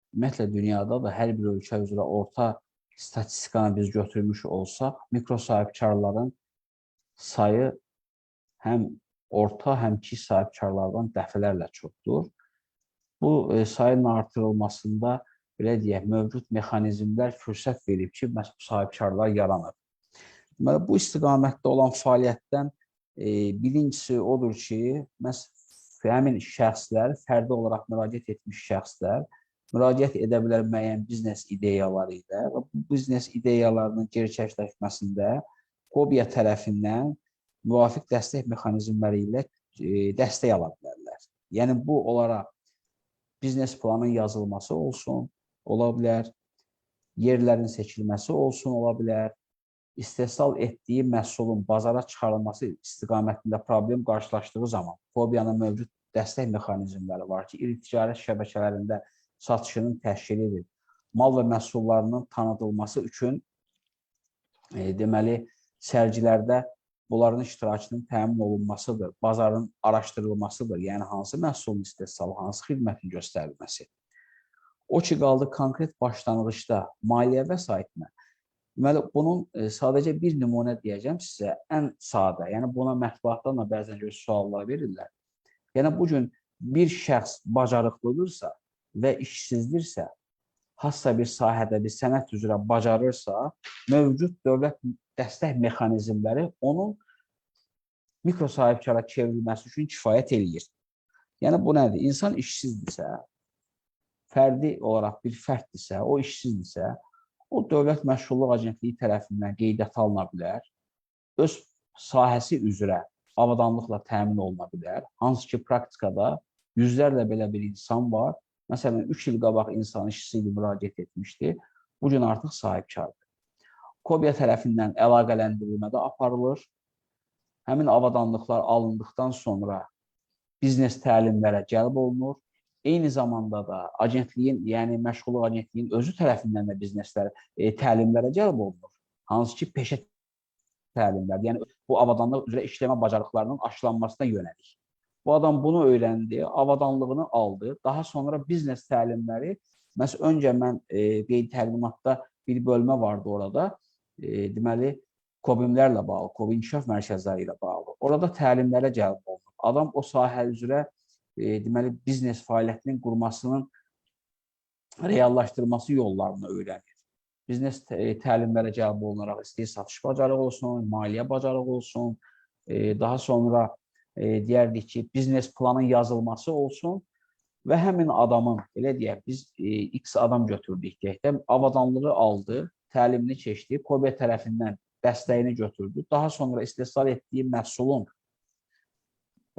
ümumiyyətlə dünyada da hər bir ölkə üzrə orta statistikanı biz götürmüş olsaq, mikro sahibkarların sayı həm orta, həm kiçik sahibkarlardan dəfələrlə çoxdur. Bu sayının artırılmasında, belə deyək, mövcud mexanizmlər fürsət verib ki, sahibkarlar yaranır. Deməli, bu istiqamətdə olan fəaliyyətdən birincisi odur ki, həmin şəxslər, fərdi olaraq müraciət etmiş şəxslər müraciət edə bilər müəyyən biznes ideyaları ilə və bu biznes ideyalarının gerçəkləşməsində Kobiya tərəfindən müvafiq dəstək mexanizmləri ilə dəstək ala bilərlər. Yəni, bu olaraq biznes planın yazılması olsun, ola bilər, yerlərin seçilməsi olsun, ola bilər, istehsal etdiyi məhsulun bazara çıxarılması istiqamətində problem qarşılaşdığı zaman Kobiyanın mövcud dəstək mexanizmləri var ki, iri ticarət şəbəkələrində satışının təşkil edir. Mal və məhsullarının tanıdılması üçün deməli, sərgilərdə bunların iştirakının təmin olunmasıdır, bazarın araşdırılmasıdır, yəni hansı məhsulun istehsalı, hansı xidmətin göstərilməsi. O ki, qaldı konkret başlanğıcda maliyyə vəsaitinə. Deməli, bunun sadəcə bir nümunə deyəcəm sizə, ən sadə, yəni buna mətbuatdan da bəzən suallar verirlər. Yəni, bugün bir şəxs bacarıqlıdırsa və işsizdirsə, hansısa bir sahədə bir sənət üzrə bacarırsa, mövcud dövlət dəstək mexanizmləri onun mikro sahibkara çevrilməsi üçün kifayət eləyir. Yəni, bu nədir? İnsan işsizdirsə, fərdi olaraq bir fərddirsə, o işsizdirsə, o Dövlət Məşğulluq Agentliyi tərəfindən qeydiyyata alına bilər, öz sahəsi üzrə avadanlıqla təmin oluna bilər. Hansı ki, praktikada yüzlərlə belə bir insan var. Məsələn, 3 il qabaq insan işçisi ilə müraciət etmişdi. Bugün artıq sahibkardır. Kobiya tərəfindən əlaqələndirilmədə aparılır. Həmin avadanlıqlar alındıqdan sonra biznes təlimlərə cəlb olunur. Eyni zamanda da agentliyin, yəni Məşğulluq Agentliyin özü tərəfindən də bizneslər təlimlərə cəlb olunur. Hansı ki, peşə təlimlər, yəni bu avadanlıq üzrə işləmə bacarıqlarının aşılanmasına yönəlik. Bu adam bunu öyrəndi, avadanlığını aldı. Daha sonra biznes təlimləri, məsələn, öncə mən qeyd təlimatda bir bölmə vardı orada, deməli, KOBİMlərlə bağlı, KOBİ inkişaf mərkəzləri ilə bağlı. Orada təlimlərə cəlb olunur. Adam o sahə üzrə, deməli, biznes fəaliyyətinin qurmasının reallaşdırılması yollarını öyrənir. Biznes təlimlərə cəlb olunaraq istəyir satış bacarığı olsun, maliyyə bacarığı olsun, daha sonra deyərdik ki, biznes planın yazılması olsun və həmin adamın, elə deyək, biz X adam götürdük, deyək, avadanlığı aldı, təlimini keçdi, Kobiya tərəfindən dəstəyini götürdü, daha sonra istehsal etdiyi məhsulun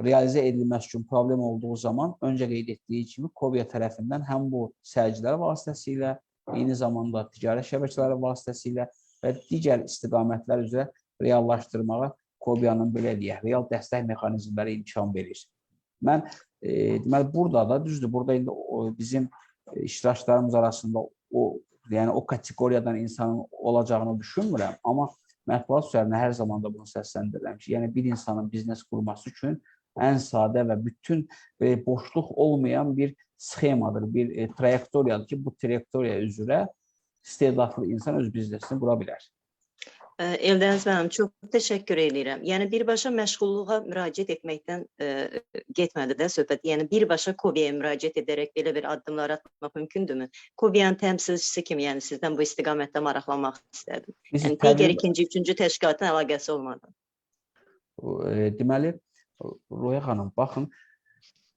realizə edilməsi üçün problem olduğu zaman, öncə qeyd etdiyi kimi, Kobiya tərəfindən həm bu sərgilər vasitəsilə, eyni zamanda ticarət şəbəkələri vasitəsilə və digər istiqamətlər üzrə reallaşdırmağa Kobiyanın belə deyək, real dəstək mexanizmləri imkan verir. Mən deməli burada da düzdür, burada indi bizim iştirakçılarımız arasında yəni o kateqoriyadan insanın olacağını düşünmürəm, amma mətbuat üzərində hər zaman da bunu səsləndirirəm ki, yəni bir insanın biznes qurması üçün ən sadə və bütün boşluq olmayan bir sxemadır, bir trayektoriyadır ki, bu trayektoriya üzrə istedadlı insan öz biznesini qura bilər. Eldəniz mənim çox təşəkkür edirəm. Yəni birbaşa məşğulluğa müraciət etməkdən getmədi də söhbət. Yəni birbaşa Kobiyaya müraciət edərək belə bir addımlar atmaq mümkündürmü? Kobiyanın təmsilçisi kimi, yəni sizdən bu istiqamətdə maraqlanmaq istədim. Yəni digər ikinci, üçüncü təşkilatın əlaqəsi olmadan. Deməli, Roya xanım, baxın,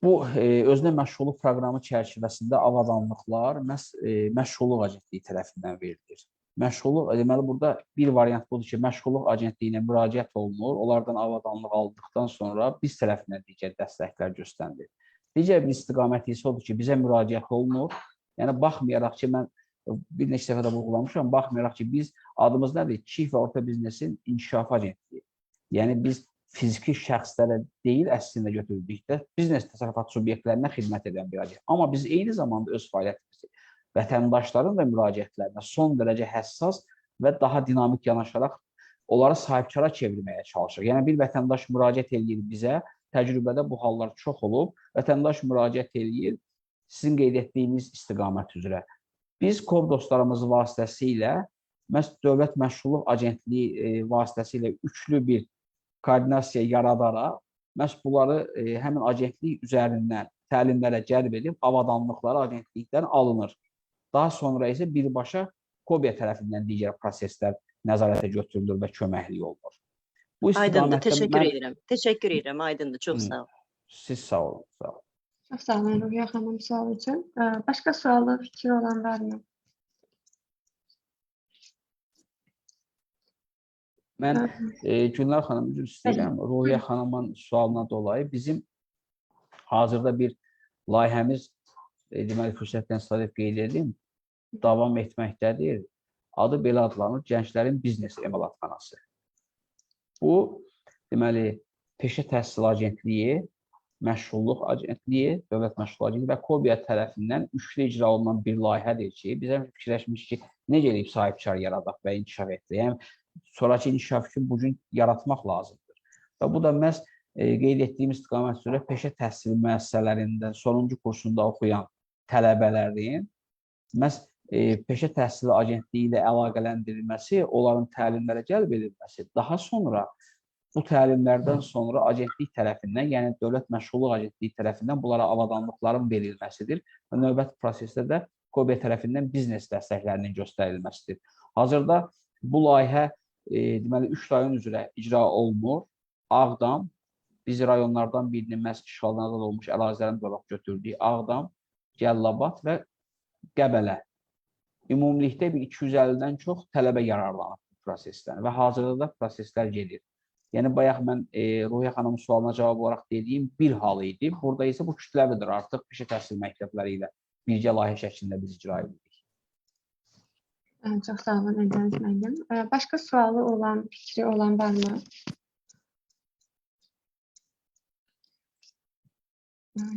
bu özünə məşğulluq proqramı çərçivəsində avadanlıqlar məşğulluq agentliyi tərəfindən verilir. Məşğulluq, deməli, burada bir variant budur ki, məşğulluq agentliyinə müraciət olunur, onlardan avadanlıq aldıqdan sonra biz tərəfindən digər dəstəklər göstərilir. Digər bir istiqamət isə odur ki, bizə müraciət olunur. Yəni, baxmayaraq ki, mən bir neçə dəfə də vurğulamışam, baxmayaraq ki, biz adımız nədir? Kiçik və orta biznesin inkişaf agentliyi. Yəni, biz fiziki şəxslərə deyil, əslində götürdükdə biznes təsərrüfat subyektlərinə xidmət edən bir agent. Amma biz eyni zamanda öz fəaliyyətimizi vətəndaşların da müraciətlərinə son dərəcə həssas və daha dinamik yanaşaraq onları sahibkara çevirməyə çalışırıq. Yəni, bir vətəndaş müraciət edir bizə, təcrübədə bu hallar çox olub, vətəndaş müraciət edir sizin qeyd etdiyiniz istiqamət üzrə. Biz KOB dostlarımız vasitəsilə, Dövlət Məşğulluq Agentliyi vasitəsilə üçlü bir koordinasiya yaradaraq, bunları həmin agentlik üzərindən təlimlərə cəlb edib, avadanlıqları agentlikdən alınır. Daha sonra isə birbaşa Kobiya tərəfindən digər proseslər nəzarətə götürülür və köməklik olunur. Aydındır, təşəkkür edirəm. Təşəkkür edirəm, aydındır, çox sağ olun. Siz sağ olun, sağ olun. Çox sağ olun Ruhiyə xanım sual üçün. Başqa sualı, fikri olan varmı? Mən Gülnar xanım, üzr istəyirəm, Ruhiyə xanımın sualına dolayı bizim hazırda bir layihəmiz, deməli, fürsətdən istifadə qeyd edim, davam etməkdədir. Adı belə adlanır, Gənclərin Biznes Emalatxanası. Bu, deməli, Peşə Təhsil Agentliyi, Məşğulluq Agentliyi, Dövlət Məşğulluq Agentliyi və Kobiya tərəfindən üçlü icra olunan bir layihədir ki, bizə fikirləşmiş ki, necə eləyib sahibkar yaradaq və inkişaf etdik. Yəni, sonraki inkişaf üçün bugün yaratmaq lazımdır. Və bu da məhz qeyd etdiyim istiqamət üzrə peşə təhsili müəssisələrindən sonuncu kursunda oxuyan tələbələrin məhz peşə təhsili agentliyi ilə əlaqələndirilməsi, onların təlimlərə cəlb edilməsi, daha sonra bu təlimlərdən sonra agentlik tərəfindən, yəni Dövlət Məşğulluq Agentliyi tərəfindən bunlara avadanlıqların verilməsidir və növbəti prosesdə də Kobiya tərəfindən biznes dəstəklərinin göstərilməsidir. Hazırda bu layihə deməli 3 rayon üzrə icra olunur. Ağdam, biz rayonlardan birinin məhz işğaldan azad olmuş ərazilərin olaraq götürdüyü Ağdam, Gəllabad və Qəbələ. Ümumilikdə bir 250-dən çox tələbə yararlanır bu prosesdən və hazırda da proseslər gedir. Yəni, bayaq mən Ruhiyə xanımın sualına cavab olaraq dediyim bir hal idi. Burada isə bu kütləvidir artıq peşə təhsil məktəbləri ilə birgə layihə şəklində biz icra edirik. Çox sağ olun, Eldəniz müəllim. Başqa sualı olan, fikri olan varmı?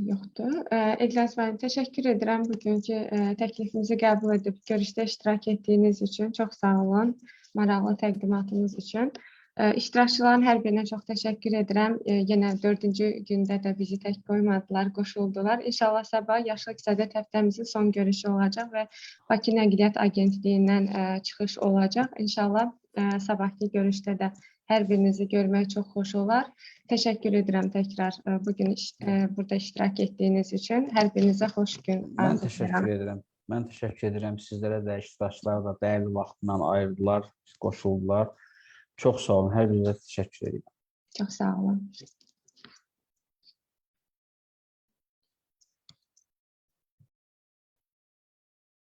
Yoxdur. Eldəniz müəllim, təşəkkür edirəm bugünkü təklifimizi qəbul edib görüşdə iştirak etdiyiniz üçün. Çox sağ olun, maraqlı təqdimatınız üçün. İştirakçıların hər birinə çox təşəkkür edirəm. Yenə 4-cü gündə də bizi tək qoymadılar, qoşuldular. İnşallah sabah Yaşıl İqtisadiyyat həftəmizin son görüşü olacaq və Bakı Nəqliyyat Agentliyindən çıxış olacaq. İnşallah sabahki görüşdə də hər birinizi görmək çox xoş olar. Təşəkkür edirəm təkrar bugün burada iştirak etdiyiniz üçün. Hər birinizə xoş gün arzu edirəm. Mən təşəkkür edirəm. Mən təşəkkür edirəm. Sizlərə də, iştirakçılara da dəyərli vaxtından ayırdılar, qoşuldular. Çox sağ olun. Hər birinizə təşəkkür edirəm. Çox sağ olun.